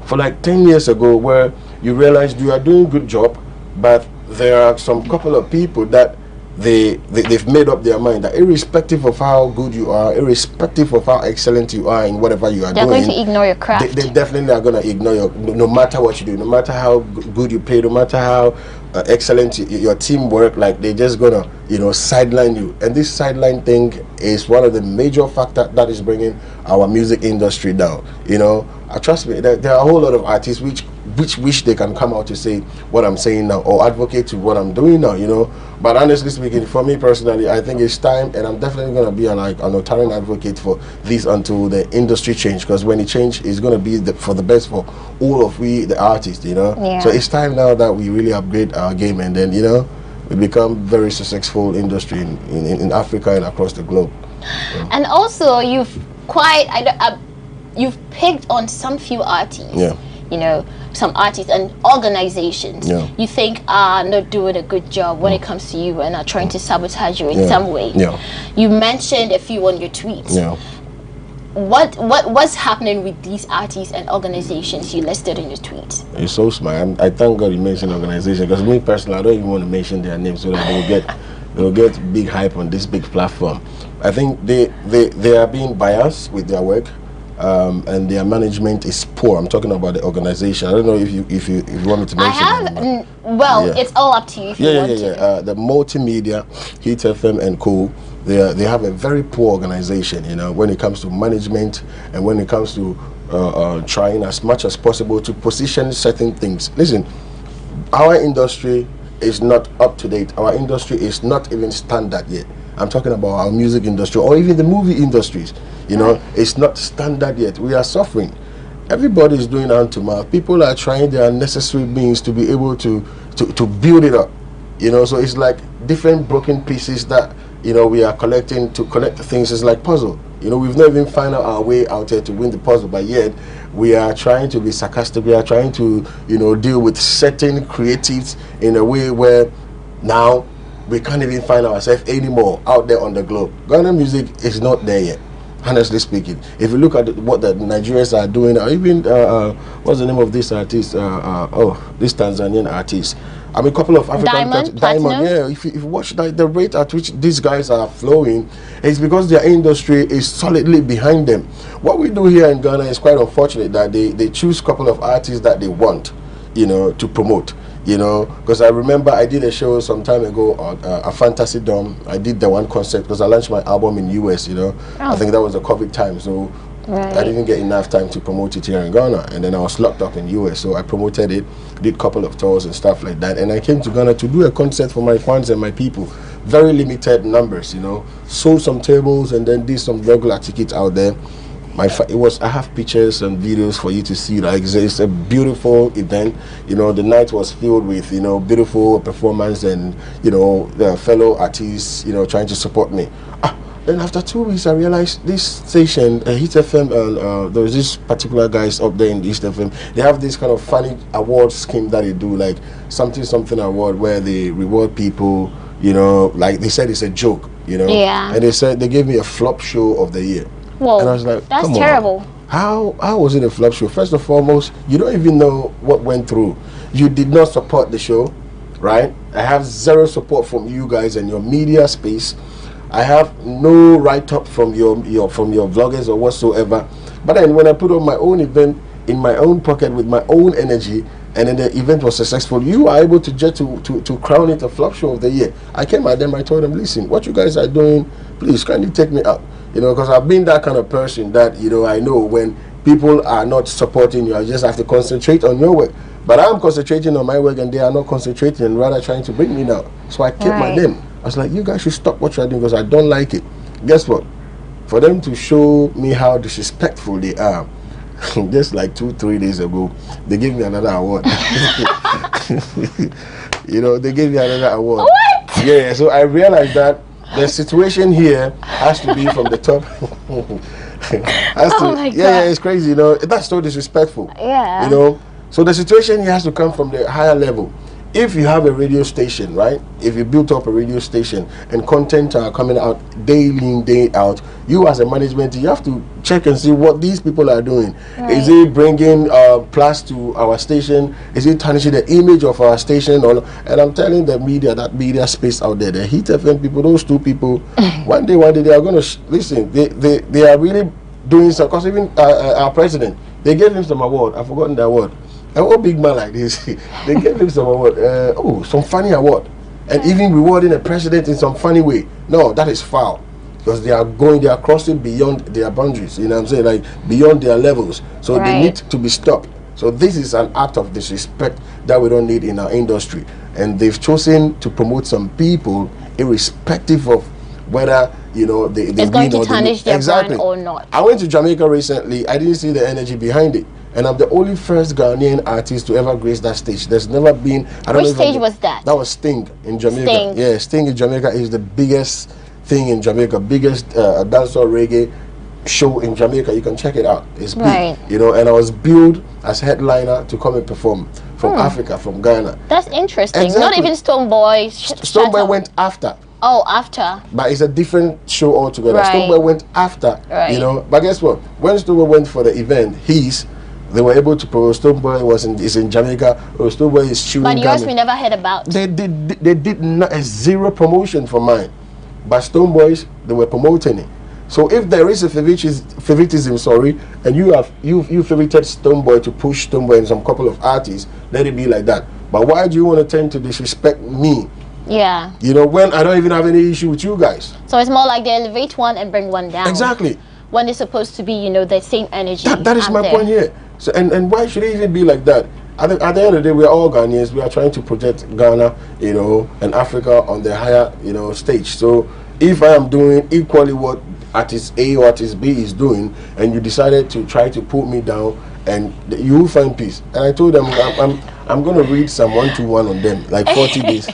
for like 10 years ago, where you realize you are doing a good job, but there are some couple of people that they've made up their mind that irrespective of how good you are, irrespective of how excellent you are in whatever you are They're doing, going to ignore your craft. They definitely are going to ignore you, no matter what you do, no matter how good you play, no matter how excellent your team work. Like, they're just gonna, you know, sideline you. And this sideline thing is one of the major factors that is bringing our music industry down. You know, trust me, there are a whole lot of artists which wish they can come out to say what I'm saying now, or advocate to what I'm doing now, you know. But honestly speaking, for me personally, I think it's time, and I'm definitely going to be an untiring advocate for this until the industry change, because when it change, it's going to be for the best for all of we, the artists, you know. Yeah. So it's time now that we really upgrade our game, and then, you know, we become very successful industry in Africa and across the globe. Yeah. And also, you've you've picked on some few artists. Yeah. You know, some artists and organizations you think are not doing a good job when it comes to you and are trying to sabotage you in some way. You mentioned a few on your tweets. What's happening with these artists and organizations you listed in your tweets? It's so smart. I thank God you mentioned organization, because me personally, I don't even want to mention their names so that they'll get big hype on this big platform. I think they are being biased with their work. And their management is poor. I'm talking about the organization. I don't know if you want me to mention. It's all up to you. If you want to. The multimedia, Hit FM and Co. They have a very poor organization. You know, when it comes to management and when it comes to trying as much as possible to position certain things. Listen, our industry is not up to date. Our industry is not even standard yet. I'm talking about our music industry or even the movie industries. You know, it's not standard yet. We are suffering. Everybody is doing hand to mouth. People are trying their necessary means to be able to build it up. You know, so it's like different broken pieces that, you know, we are collecting to connect things. It's like puzzle. You know, we've not even found out our way out here to win the puzzle, but yet we are trying to be sarcastic. We are trying to, you know, deal with certain creatives in a way where now we can't even find ourselves anymore out there on the globe. Ghana music is not there yet, honestly speaking. If you look at what the Nigerians are doing, or even what's the name of this artist? This Tanzanian artist. I mean, a couple of African Diamond. Yeah, if you watch the rate at which these guys are flowing, it's because their industry is solidly behind them. What we do here in Ghana is quite unfortunate that they choose a couple of artists that they want, you know, to promote. You know, because I remember I did a show some time ago on a Fantasy Dome. I did the one concept because I launched my album in US, you know. I think that was the COVID time, so I didn't get enough time to promote it here in Ghana. And then I was locked up in US, so I promoted it, did a couple of tours and stuff like that. And I came to Ghana to do a concert for my fans and my people. Very limited numbers, you know. Sold some tables and then did some regular tickets out there. I have pictures and videos for you to see. Like, it's a beautiful event. You know, the night was filled with, you know, beautiful performance and, you know, the fellow artists, you know, trying to support me. Then after 2 weeks, I realized this station, Hit FM, there was this particular guys up there in East FM. They have this kind of funny award scheme that they do, like something award, where they reward people. You know, like they said, it's a joke. You know, and they said they gave me a flop show of the year. Whoa, and I was like, that's terrible. How was it a flop show? First and foremost, you don't even know what went through. You did not support the show, right? I have zero support from you guys and your media space. I have no write-up from your vloggers or whatsoever. But then when I put on my own event in my own pocket with my own energy, and then the event was successful, you are able to just to crown it a flop show of the year. I came at them, I told them, listen, what you guys are doing, please kindly take me out. You know, because I've been that kind of person that, you know, I know when people are not supporting you, I just have to concentrate on your work. But I'm concentrating on my work and they are not concentrating and rather trying to bring me down. So I kept my name. I was like, you guys should stop what you're doing because I don't like it. Guess what? For them to show me how disrespectful they are, just like 2-3 days ago, they gave me another award. You know, they gave me another award. What? Yeah, so I realized that the situation here has to be from the top. Yeah, it's crazy, you know. That's so disrespectful. Yeah. You know, so the situation here has to come from the higher level. if you have a radio station, right? If you built up a radio station and content are coming out daily in, day out, you as a management, you have to check and see what these people are doing. Right. Is it bringing plus to our station? Is it tarnishing the image of our station? And I'm telling the media, that media space out there, the Hit FM people, those two people, one day they are going to listen. They are really doing some. Because even our president, they gave him some award. I've forgotten the award. A whole big man like this, they gave him some award. Some funny award, and even rewarding a president in some funny way. No, that is foul, because they are crossing beyond their boundaries. You know what I'm saying? Like beyond their levels. So they need to be stopped. So this is an act of disrespect that we don't need in our industry, and they've chosen to promote some people irrespective of whether they it's going to tarnish their brand or not. I went to Jamaica recently. I didn't see the energy behind it. And I'm the only first Ghanaian artist to ever grace that stage. There's never been. Which stage was that? That was Sting in Jamaica. Yeah, Sting in Jamaica is the biggest thing in Jamaica, biggest dancehall reggae show in Jamaica. You can check it out. It's big, And I was billed as headliner to come and perform from Africa, from Ghana. That's interesting. Exactly. Not even Stonebwoy. Stonebwoy went after. Oh, after. But it's a different show altogether. Right. Stonebwoy went after. Right. But guess what? When Stonebwoy went for the event, they were able to promote. Stonebwoy is in Jamaica. Stonebwoy is chewing. But yours we never heard about. They did not a zero promotion for mine. But Stonebwoys, they were promoting it. So if there is a favoritism, and you favorited Stonebwoy to push Stonebwoy and some couple of artists, let it be like that. But why do you want to tend to disrespect me? Yeah. When I don't even have any issue with you guys. So it's more like they elevate one and bring one down. Exactly. When it's supposed to be, the same energy. That is my point here. So and why should it even be like that? At the end of the day, we are all Ghanaians. We are trying to project Ghana, and Africa on the higher, stage. So if I am doing equally what artist A or artist B is doing, and you decided to try to put me down, and you will find peace. And I told them I'm going to read Psalm 121 on them, like 40 days.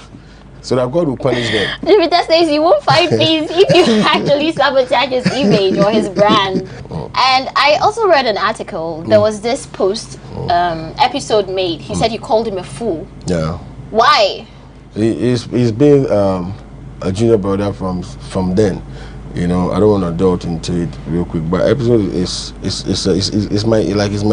So that God will punish them. That says you won't find peace if you actually sabotage his image or his brand. And I also read an article. There was this episode made. He said you called him a fool. Yeah. Why? He's been a junior brother from then. I don't want to delve into it real quick, but episode is my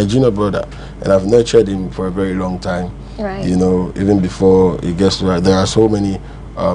junior brother, and I've nurtured him for a very long time. Right. Even before he gets to that, there are so many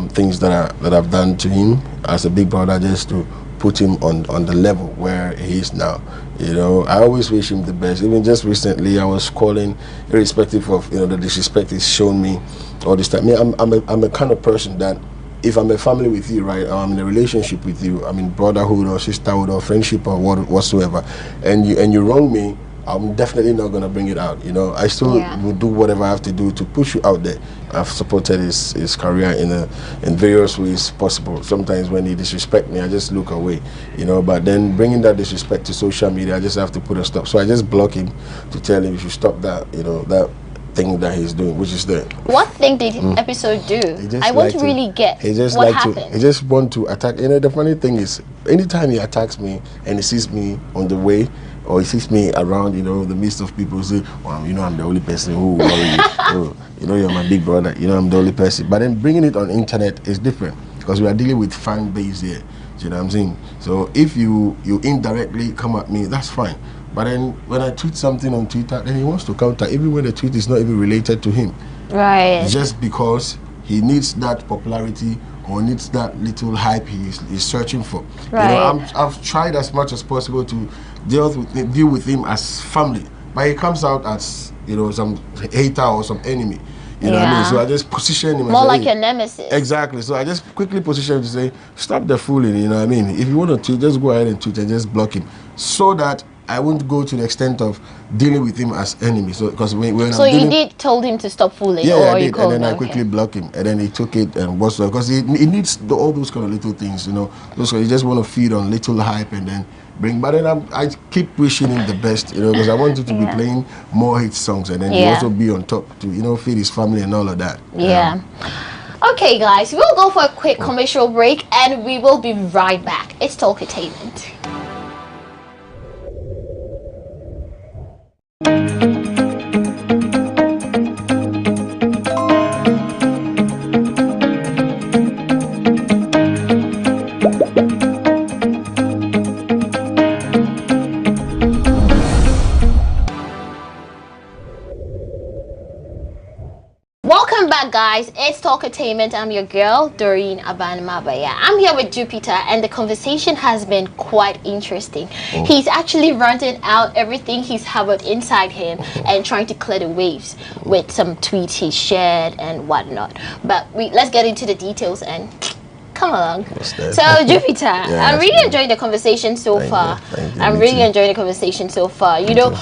things that I've done to him as a big brother, just to put him on the level where he is now. I always wish him the best. Even just recently, I was calling, irrespective of the disrespect he's shown me all this time. I'm a kind of person that, if I'm a family with you, right, or I'm in a relationship with you, I'm in brotherhood or sisterhood or friendship or whatsoever, and you wrong me, I'm definitely not going to bring it out. I still will do whatever I have to do to push you out there. I've supported his career in various ways possible. Sometimes when he disrespect me, I just look away, but then bringing that disrespect to social media, I just have to put a stop. So I just block him to tell him you should stop that, that thing that he's doing, which is there. What thing did episode do? I want to really get what happened. He just want to attack. The funny thing is, anytime he attacks me and he sees me on the way, or he sees me around, the midst of people, say, well, I'm the only person who will worry you. You're my big brother. I'm the only person. But then bringing it on internet is different, because we are dealing with fan base here. You know what I'm saying? So if you indirectly come at me, that's fine. But then when I tweet something on Twitter, then he wants to counter, even when the tweet is not even related to him. Right. Just because he needs that popularity or needs that little hype he's searching for. Right. I've tried as much as possible to deal with him as family, but he comes out as some hater or some enemy. You know what I mean? So I just position him more like a nemesis. Exactly. So I just quickly position him to say, stop the fooling. You know what I mean? If you want to tweet, just go ahead and tweet and just block him, so that I won't go to the extent of dealing with him as enemy. So because when you did told him to stop fooling, yeah, I did, and then I quickly blocked him, and then he took it and whatsoever, because he needs all those kind of little things, Those you just want to feed on little hype and then bring. But then I keep wishing him the best, because I want him to be playing more hit songs, and then he also be on top to feed his family and all of that. Yeah. Okay, guys, we'll go for a quick commercial break, and we will be right back. It's Talkitainment. Talkatainment. I'm your girl, Doreen Abanmabaya. I'm here with Jupiter, and the conversation has been quite interesting. He's actually ranting out everything he's harbored inside him and trying to clear the waves with some tweets he shared and whatnot. But let's get into the details and come along. So Jupiter, I'm really enjoying the conversation so far. I'm really enjoying the conversation so far. You know,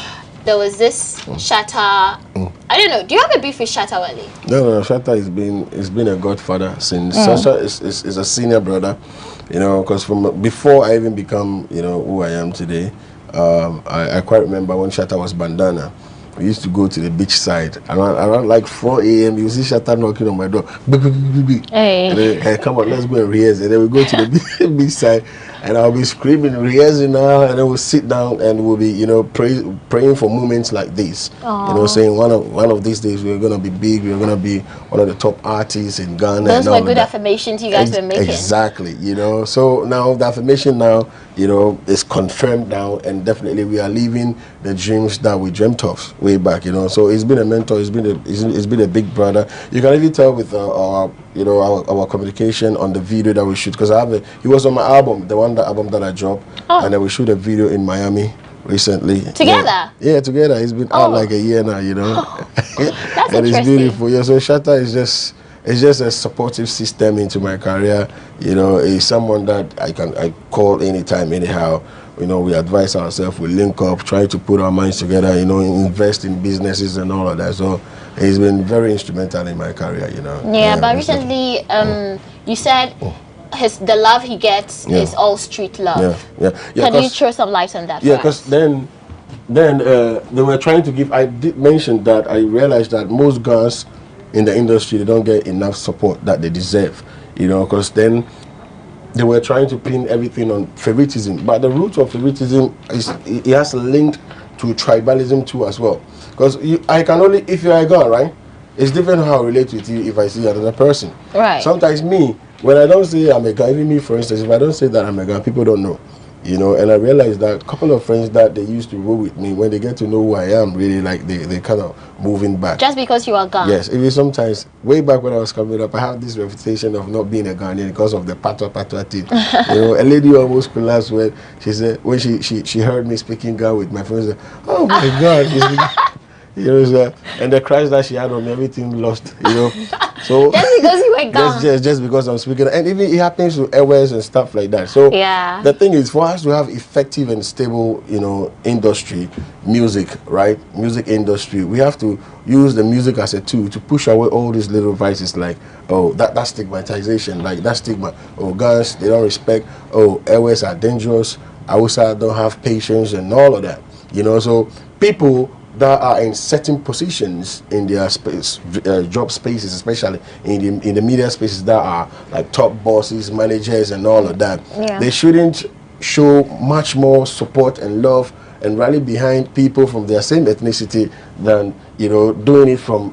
there was this Shatta. I don't know. Do you have a beef with Shatta Wale? No. Shatta has been a godfather since. Sasha is a senior brother, you know, because from before I even become, you know, who I am today, I quite remember when Shatta was bandana. We used to go to the beach side around like 4 a.m. You see Shatta knocking on my door. Hey. And then, hey, come on, let's go and rehearse. And then we go to the beach side, and I'll be screaming, rehearsing now, and then we'll sit down and we'll be, you know, praying for moments like this. Aww. You know, saying one of these days we're gonna be big, we're gonna be one of the top artists in Ghana. Those were good affirmations you guys were making. Exactly, you know. So now the affirmation now, you know, is confirmed now, and definitely we are living the dreams that we dreamt of way back, you know. So he's been a mentor, he's been a big brother. You can really tell with our communication on the video that we shoot, because he was on my album, the album that I dropped, and then we shoot a video in Miami recently. Together? Yeah, together. He's been out like a year now, you know. That's and it's beautiful. Yeah, so Shatta is just a supportive system into my career. You know, he's someone that I call anytime, anyhow. You know, we advise ourselves, we link up, try to put our minds together, you know, invest in businesses and all of that. So he's been very instrumental in my career, you know. Yeah, but recently, you said the love he gets is all street love. Yeah. Can you throw some light on that? Yeah, because then they were trying to give. I did mention that I realized that most girls in the industry, they don't get enough support that they deserve, you know, because then they were trying to pin everything on favoritism, but the root of favoritism it has linked to tribalism too as well. Because I can only, if you are a girl, right? It's different how I relate with you if I see another person. Right. Sometimes me, when I don't say I'm a guy, even me for instance, if I don't say that I'm a guy, people don't know. You know, and I realized that a couple of friends that they used to roll with me, when they get to know who I am, really like they kind of moving back. Just because you are Ghanaian? Yes, even sometimes, way back when I was coming up, I have this reputation of not being a Ghanaian because of the patwa thing. You know, a lady almost collapsed when she said, when she heard me speaking Ghana with my friends, oh my God. You know, and the crash that she had on me, everything lost, you know. So just because you were gone. Just because I'm speaking, and even it happens to airways and stuff like that. So the thing is, for us to have effective and stable, you know, industry, music, right? Music industry, we have to use the music as a tool to push away all these little vices like, oh, that stigmatization, like that stigma. Oh, guns, they don't respect. Oh, airways are dangerous. Hausa don't have patience and all of that. You know, so people that are in certain positions in their space, job spaces, especially in the media spaces that are like top bosses, managers, and all of that, they shouldn't show much more support and love and rally behind people from their same ethnicity than, you know, doing it for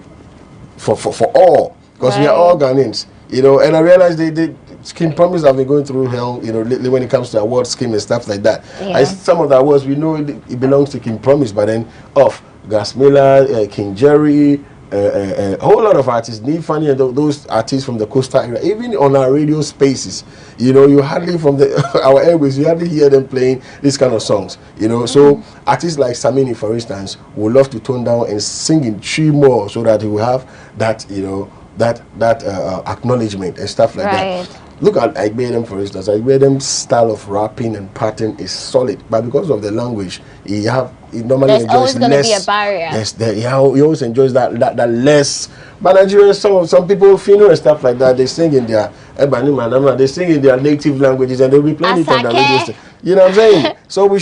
all, because we are all Ghanaians, you know. And I realized they Skin Promise have been going through hell, you know, lately when it comes to award scheme and stuff like that. Some of the awards, we know it belongs to King Promise, but then Gasmela, King Jerry, a whole lot of artists, Need Funny, and those artists from the coastal area, even on our radio spaces, you know, you hardly from our airways, you hardly hear them playing these kind of songs, you know. So artists like Samini, for instance, would love to tone down and sing in three more so that he will have that, you know, that acknowledgement and stuff like that. Look at Igbedem, for instance. Igbedem's style of rapping and pattern is solid, but because of the language, he normally There's enjoys always going to less. be a barrier. Yes, he always enjoys that less. But Nigerians, some people, Fino and stuff like that, they sing in their native languages, and they'll be playing it on the radio station. You know what I'm saying? So we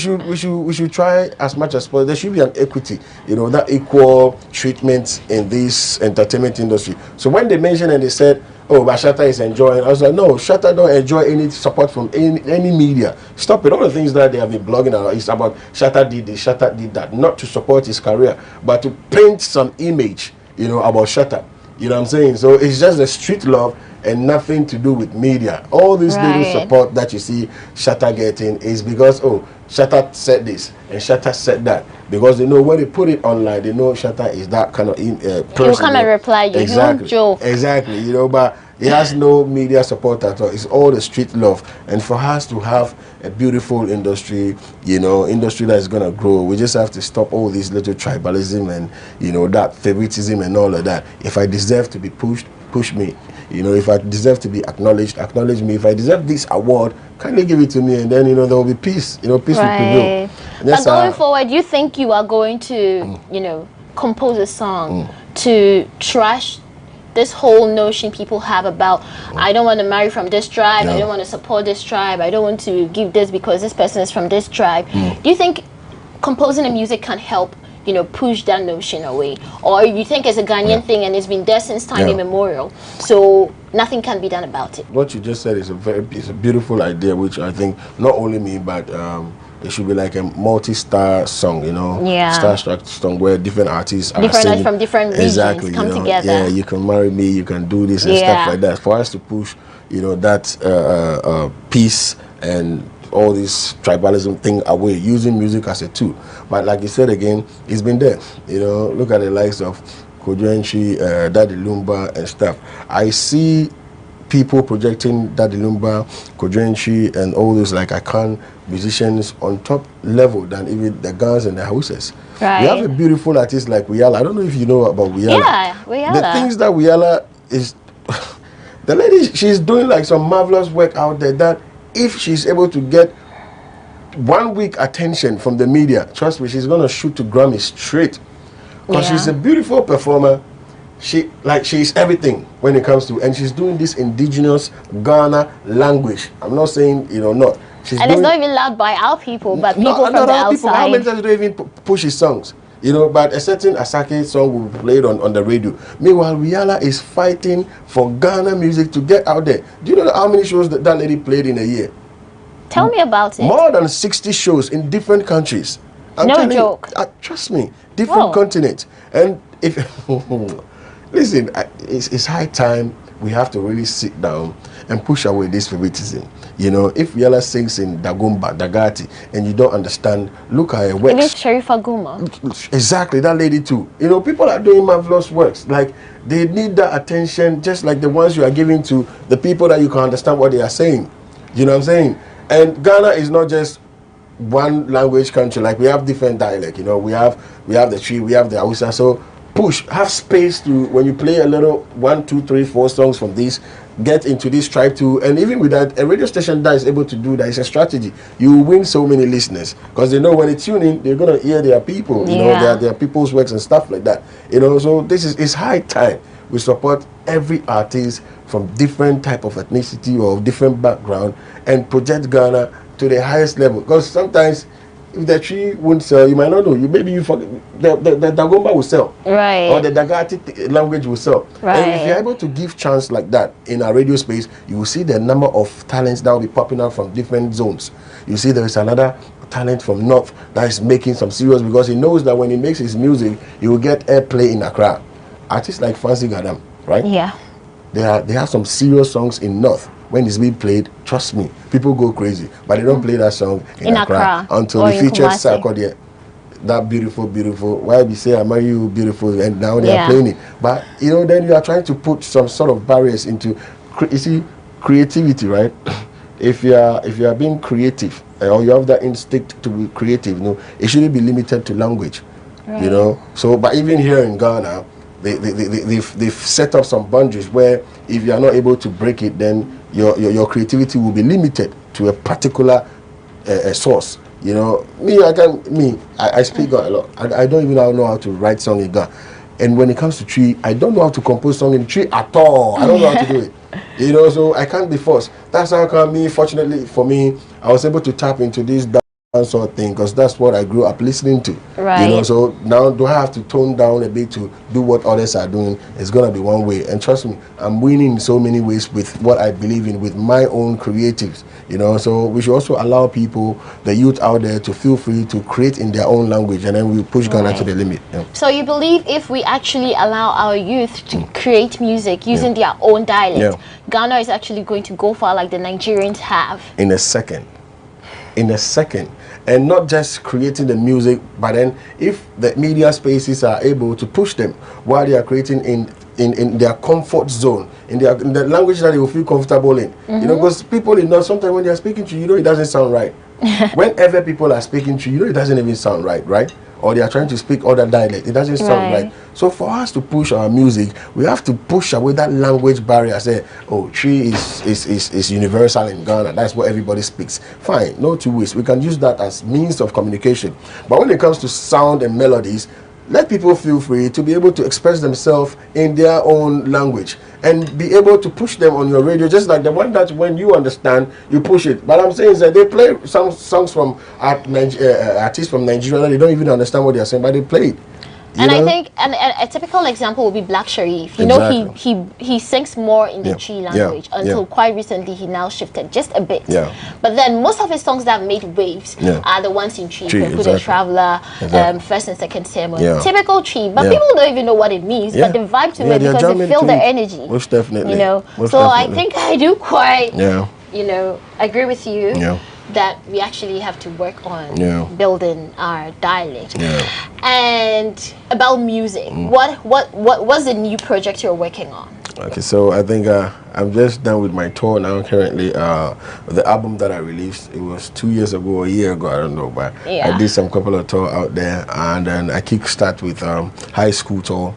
should try as much as possible. There should be an equity, you know, that equal treatment in this entertainment industry. So when they mentioned and they said, oh, but Shatta is enjoying, I was like, no, Shatta don't enjoy any support from any media. Stop it. All the things that they have been blogging about is about Shatta did this, Shatta did that, not to support his career, but to paint some image, you know, about Shatta. You know what I'm saying? So it's just the street love and nothing to do with media. All this little support that you see Shatta getting is because, oh, Shatta said this and Shatta said that, because they know when they put it online, they know Shatta is that kind of person. He'll come and reply you. Exactly. He won't joke. Exactly. You know, but he has no media support at all. It's all the street love. And for us to have a beautiful industry, you know, industry that is gonna grow, we just have to stop all this little tribalism and, you know, that favoritism and all of that. If I deserve to be pushed, push me. You know, if I deserve to be acknowledged, acknowledge me. If I deserve this award, kindly give it to me, and then, you know, there will be peace. You know, peace will prevail. But going forward, you think you are going to, you know, compose a song to trash this whole notion people have about, I don't want to marry from this tribe, I don't want to support this tribe, I don't want to give this because this person is from this tribe. Do you think composing a music can help, you know, push that notion away? Or you think it's a Ghanaian thing and it's been there since time immemorial, so nothing can be done about it? What you just said is a beautiful idea, which I think not only me, but it should be like a multi-star song, you know, star-struck song where different artists are singing from different regions come together. Yeah, you can marry me, you can do this and stuff like that. For us to push, you know, that peace and all this tribalism thing away, using music as a tool. But like you said again, it's been there. You know, look at the likes of Kojuenchi, Daddy Lumba and stuff. I see people projecting Daddy Lumba, Kojuenchi and all those like Akan musicians on top level than even the Gans and the Hausas. Right. We have a beautiful artist like Wiala. I don't know if you know about Wiala. Yeah, Wiala. The things that Wiala is, the lady, she's doing like some marvelous work out there that if she's able to get 1 week attention from the media, trust me, she's gonna shoot to Grammy straight. Because she's a beautiful performer. She's everything when it comes to, and she's doing this indigenous Ghana language. I'm not saying, you know, not. She's and it's not even loved by our people, but people from the outside. How many times do they even push his songs? You know, but a certain Asake song will be played on the radio. Meanwhile, Rihanna is fighting for Ghana music to get out there. Do you know how many shows that lady played in a year? Tell me about it. More than 60 shows in different countries. No joke. Trust me, different continents. And if listen, it's high time we have to really sit down and push away this favoritism. You know, if Rihanna sings in Dagomba, Dagati, and you don't understand, look at her works. Even Sharifa Guma. Exactly, that lady too. You know, people are doing marvelous works. Like, they need that attention, just like the ones you are giving to the people that you can understand what they are saying. You know what I'm saying? And Ghana is not just one language country. Like, we have different dialect. You know, we have the Tree, we have the Hausa. So push, have space to, when you play a little 1, 2, 3, 4 songs from this, get into this tribe too. And even with that, a radio station that is able to do that is a strategy. You win so many listeners because they know when they tune in, they're gonna hear their people. You know, their people's works and stuff like that. You know, so it's high time we support every artist from different type of ethnicity or different background and project Ghana to the highest level. Because sometimes if the Tree won't sell, you might not know. Maybe you forget the Dagomba will sell, right? Or the Dagati language will sell, right? And if you're able to give chance like that in a radio space, you will see the number of talents that will be popping out from different zones. You see, there is another talent from North that is making some serious, because he knows that when he makes his music, he will get airplay in Accra. Artists like Fancy Gadam, right? Yeah. They have some serious songs in North. When it's being played, trust me, people go crazy. But they don't play that song in Accra until they feature Sarkodie. That beautiful, why we say I marry you beautiful, and now they are playing it. But you know, then you are trying to put some sort of barriers into, you see, creativity, right? If you are being creative, or you have that instinct to be creative, you know, it shouldn't be limited to language, right? You know. So, but even here in Ghana, they've set up some boundaries where if you are not able to break it, then your creativity will be limited to a particular source. You know, I speak Ghana a lot. I don't even know how to write song in Ghana. And when it comes to Tree, I don't know how to compose song in Tree at all. I don't know how to do it. You know, so I can't be forced. That's how come fortunately for me, I was able to tap into this sort of thing, because that's what I grew up listening to. Right. You know, so now do I have to tone down a bit to do what others are doing? It's gonna be one way, and trust me, I'm winning in so many ways with what I believe in, with my own creatives. You know, so we should also allow people, the youth out there, to feel free to create in their own language, and then we push Ghana to the limit. Yeah. So you believe if we actually allow our youth to create music using their own dialect, Ghana is actually going to go far like the Nigerians have? In a second. in a second. And not just creating the music, but then if the media spaces are able to push them while they are creating in their comfort zone, in the language that they will feel comfortable in. You know, because people sometimes when they are speaking to you, it doesn't sound right. Whenever people are speaking to you, it doesn't even sound right? Or they are trying to speak other dialect, it doesn't sound right. So for us to push our music, we have to push away that language barrier. Say, oh, Tree is universal in Ghana. That's what everybody speaks. Fine, no two ways. We can use that as means of communication. But when it comes to sound and melodies, let people feel free to be able to express themselves in their own language and be able to push them on your radio, just like the one that when you understand, you push it. But I'm saying is that they play some songs from artists from Nigeria that they don't even understand what they're saying, but they play it. And I think a typical example would be Black Sharif. You know, he sings more in the Tree language until quite recently he now shifted just a bit. But then most of his songs that made waves are the ones in Tree. The Traveler, First and Second Sermon. Typical Tree. But people don't even know what it means, but the vibe to it because they feel the energy. Most definitely. You know. I think I do quite you know, agree with you. That we actually have to work on building our dialect. And about music, what's the new project you're working on? Okay, so I think I'm just done with my tour now currently. The album that I released, it was 2 years ago or a year ago, I don't know, but I did some couple of tour out there, and then I kickstart with high school tour.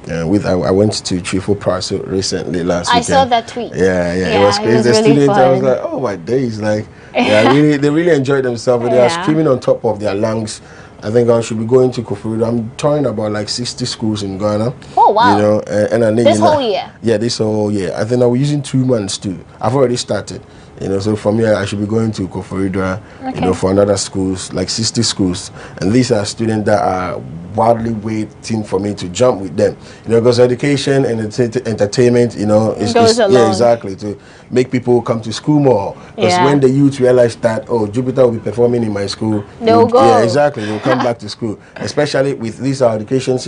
I went to Trifo Parcel recently last weekend. I saw that tweet. It was crazy. The really students, fun. I was like, oh my days, like they really enjoyed themselves. They are screaming on top of their lungs. I think I should be going to Koforidua. I'm touring about like 60 schools in Ghana. Oh wow! You know, and I think this whole year. Yeah, this whole year. I think I'm using 2 months too. I've already started. You know, so from here I should be going to Koforidua, you know, for another schools, like 60 schools. And these are students that are wildly waiting for me to jump with them. You know, because education and entertainment, you know, is exactly, to make people come to school more. Because when the youth realize that, oh, Jupiter will be performing in my school, they'll go. Yeah, exactly. They'll come back to school. Especially with this education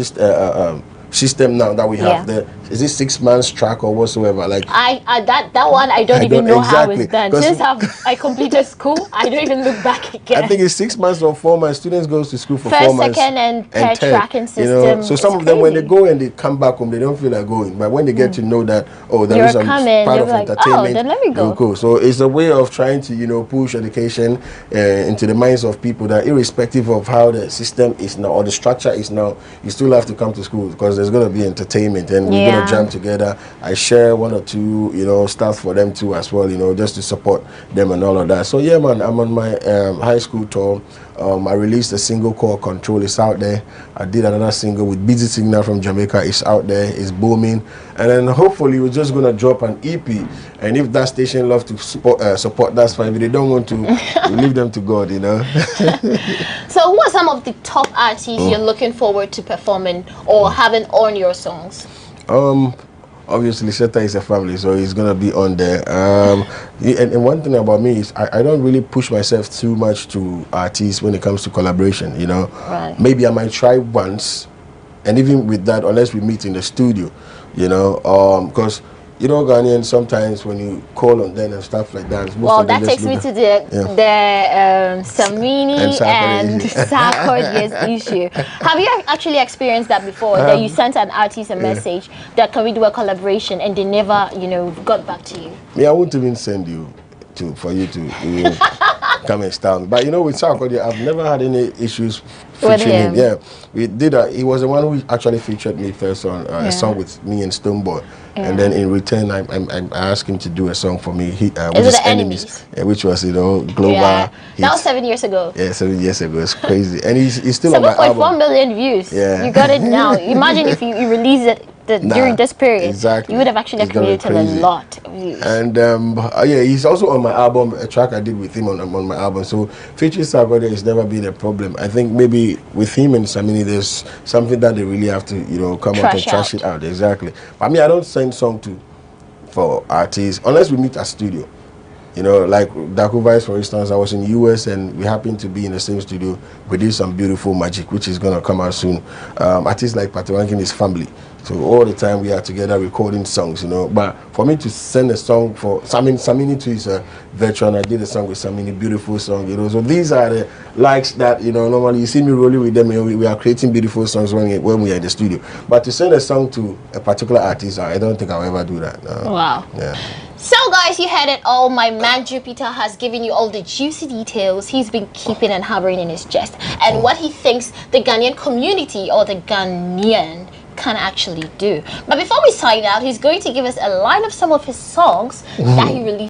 system now that we have is it 6 months track or whatsoever? Like that one I don't even know how it's done. Since I completed school, I don't even look back again. I think it's 6 months or 4 months. Students goes to school for First, 4 months. Second, and third tracking system. You know, so some of them when they go and they come back home, they don't feel like going. But when they get to know that there is a part of entertainment, then let me go. So it's a way of trying to push education into the minds of people that irrespective of how the system is now or the structure is now, you still have to come to school because there's going to be entertainment and we're going to jam together. I share 1 or 2 stuff for them too as well, just to support them and all of that. So yeah, man, I'm on my high school tour. I released a single called Control. It's out there. I did another single with Busy Signal from Jamaica. It's out there. It's booming. And then hopefully we're just gonna drop an EP. And if that station love to support, that's fine. If they don't want to, we leave them to God, So who are some of the top artists you're looking forward to performing or having on your songs? Obviously, Seta is a family, so he's gonna be on there. And one thing about me is I don't really push myself too much to artists when it comes to collaboration. Right. Maybe I might try once, and even with that, unless we meet in the studio, because Ghanaians sometimes when you call on them and stuff like that. Well, that takes me to the Samini and Sarkodie issue. Have you actually experienced that before? That you sent an artist a message that can we do a collaboration and they never, got back to you? Yeah, I won't even send you for you to come and style me. But with Sarkodie, I've never had any issues featuring him. Yeah, we did. He was the one who actually featured me first on a song with me and Stoneboy. And then in return, I asked him to do a song for me. Which is Enemies, which was global. Yeah. That was 7 years ago. Yeah, 7 years ago. It's crazy, and he's still on my album. 7.4 million views. Yeah, you got it now. Imagine if you release it during this period. Exactly, you would have actually accumulated a lot of views. And he's also on my album. A track I did with him on my album. So featuring Sarkodie has never been a problem. I think maybe with him and Samini, there's something that they really have to come out and trash it out. Exactly. I mean, I don't send song for artists unless we meet at studio. Like Daku Vice, for instance, I was in the US and we happened to be in the same studio. We did some beautiful magic, which is gonna come out soon. Artists like Patoranking is family. So all the time we are together recording songs, you know. But for me to send a song for Samini too is a veteran. I did a song with Samini, beautiful song, you know. So these are the likes that, you know, normally you see me rolling with them, you know, we are creating beautiful songs when we are in the studio. But to send a song to a particular artist, I don't think I'll ever do that. No. Wow. Yeah. So guys, you heard it all. My man Jupiter has given you all the juicy details he's been keeping and harboring in his chest, and what he thinks the Ghanaian community or the Ghanaian can actually do. But before we sign out, he's going to give us a line of some of his songs that he released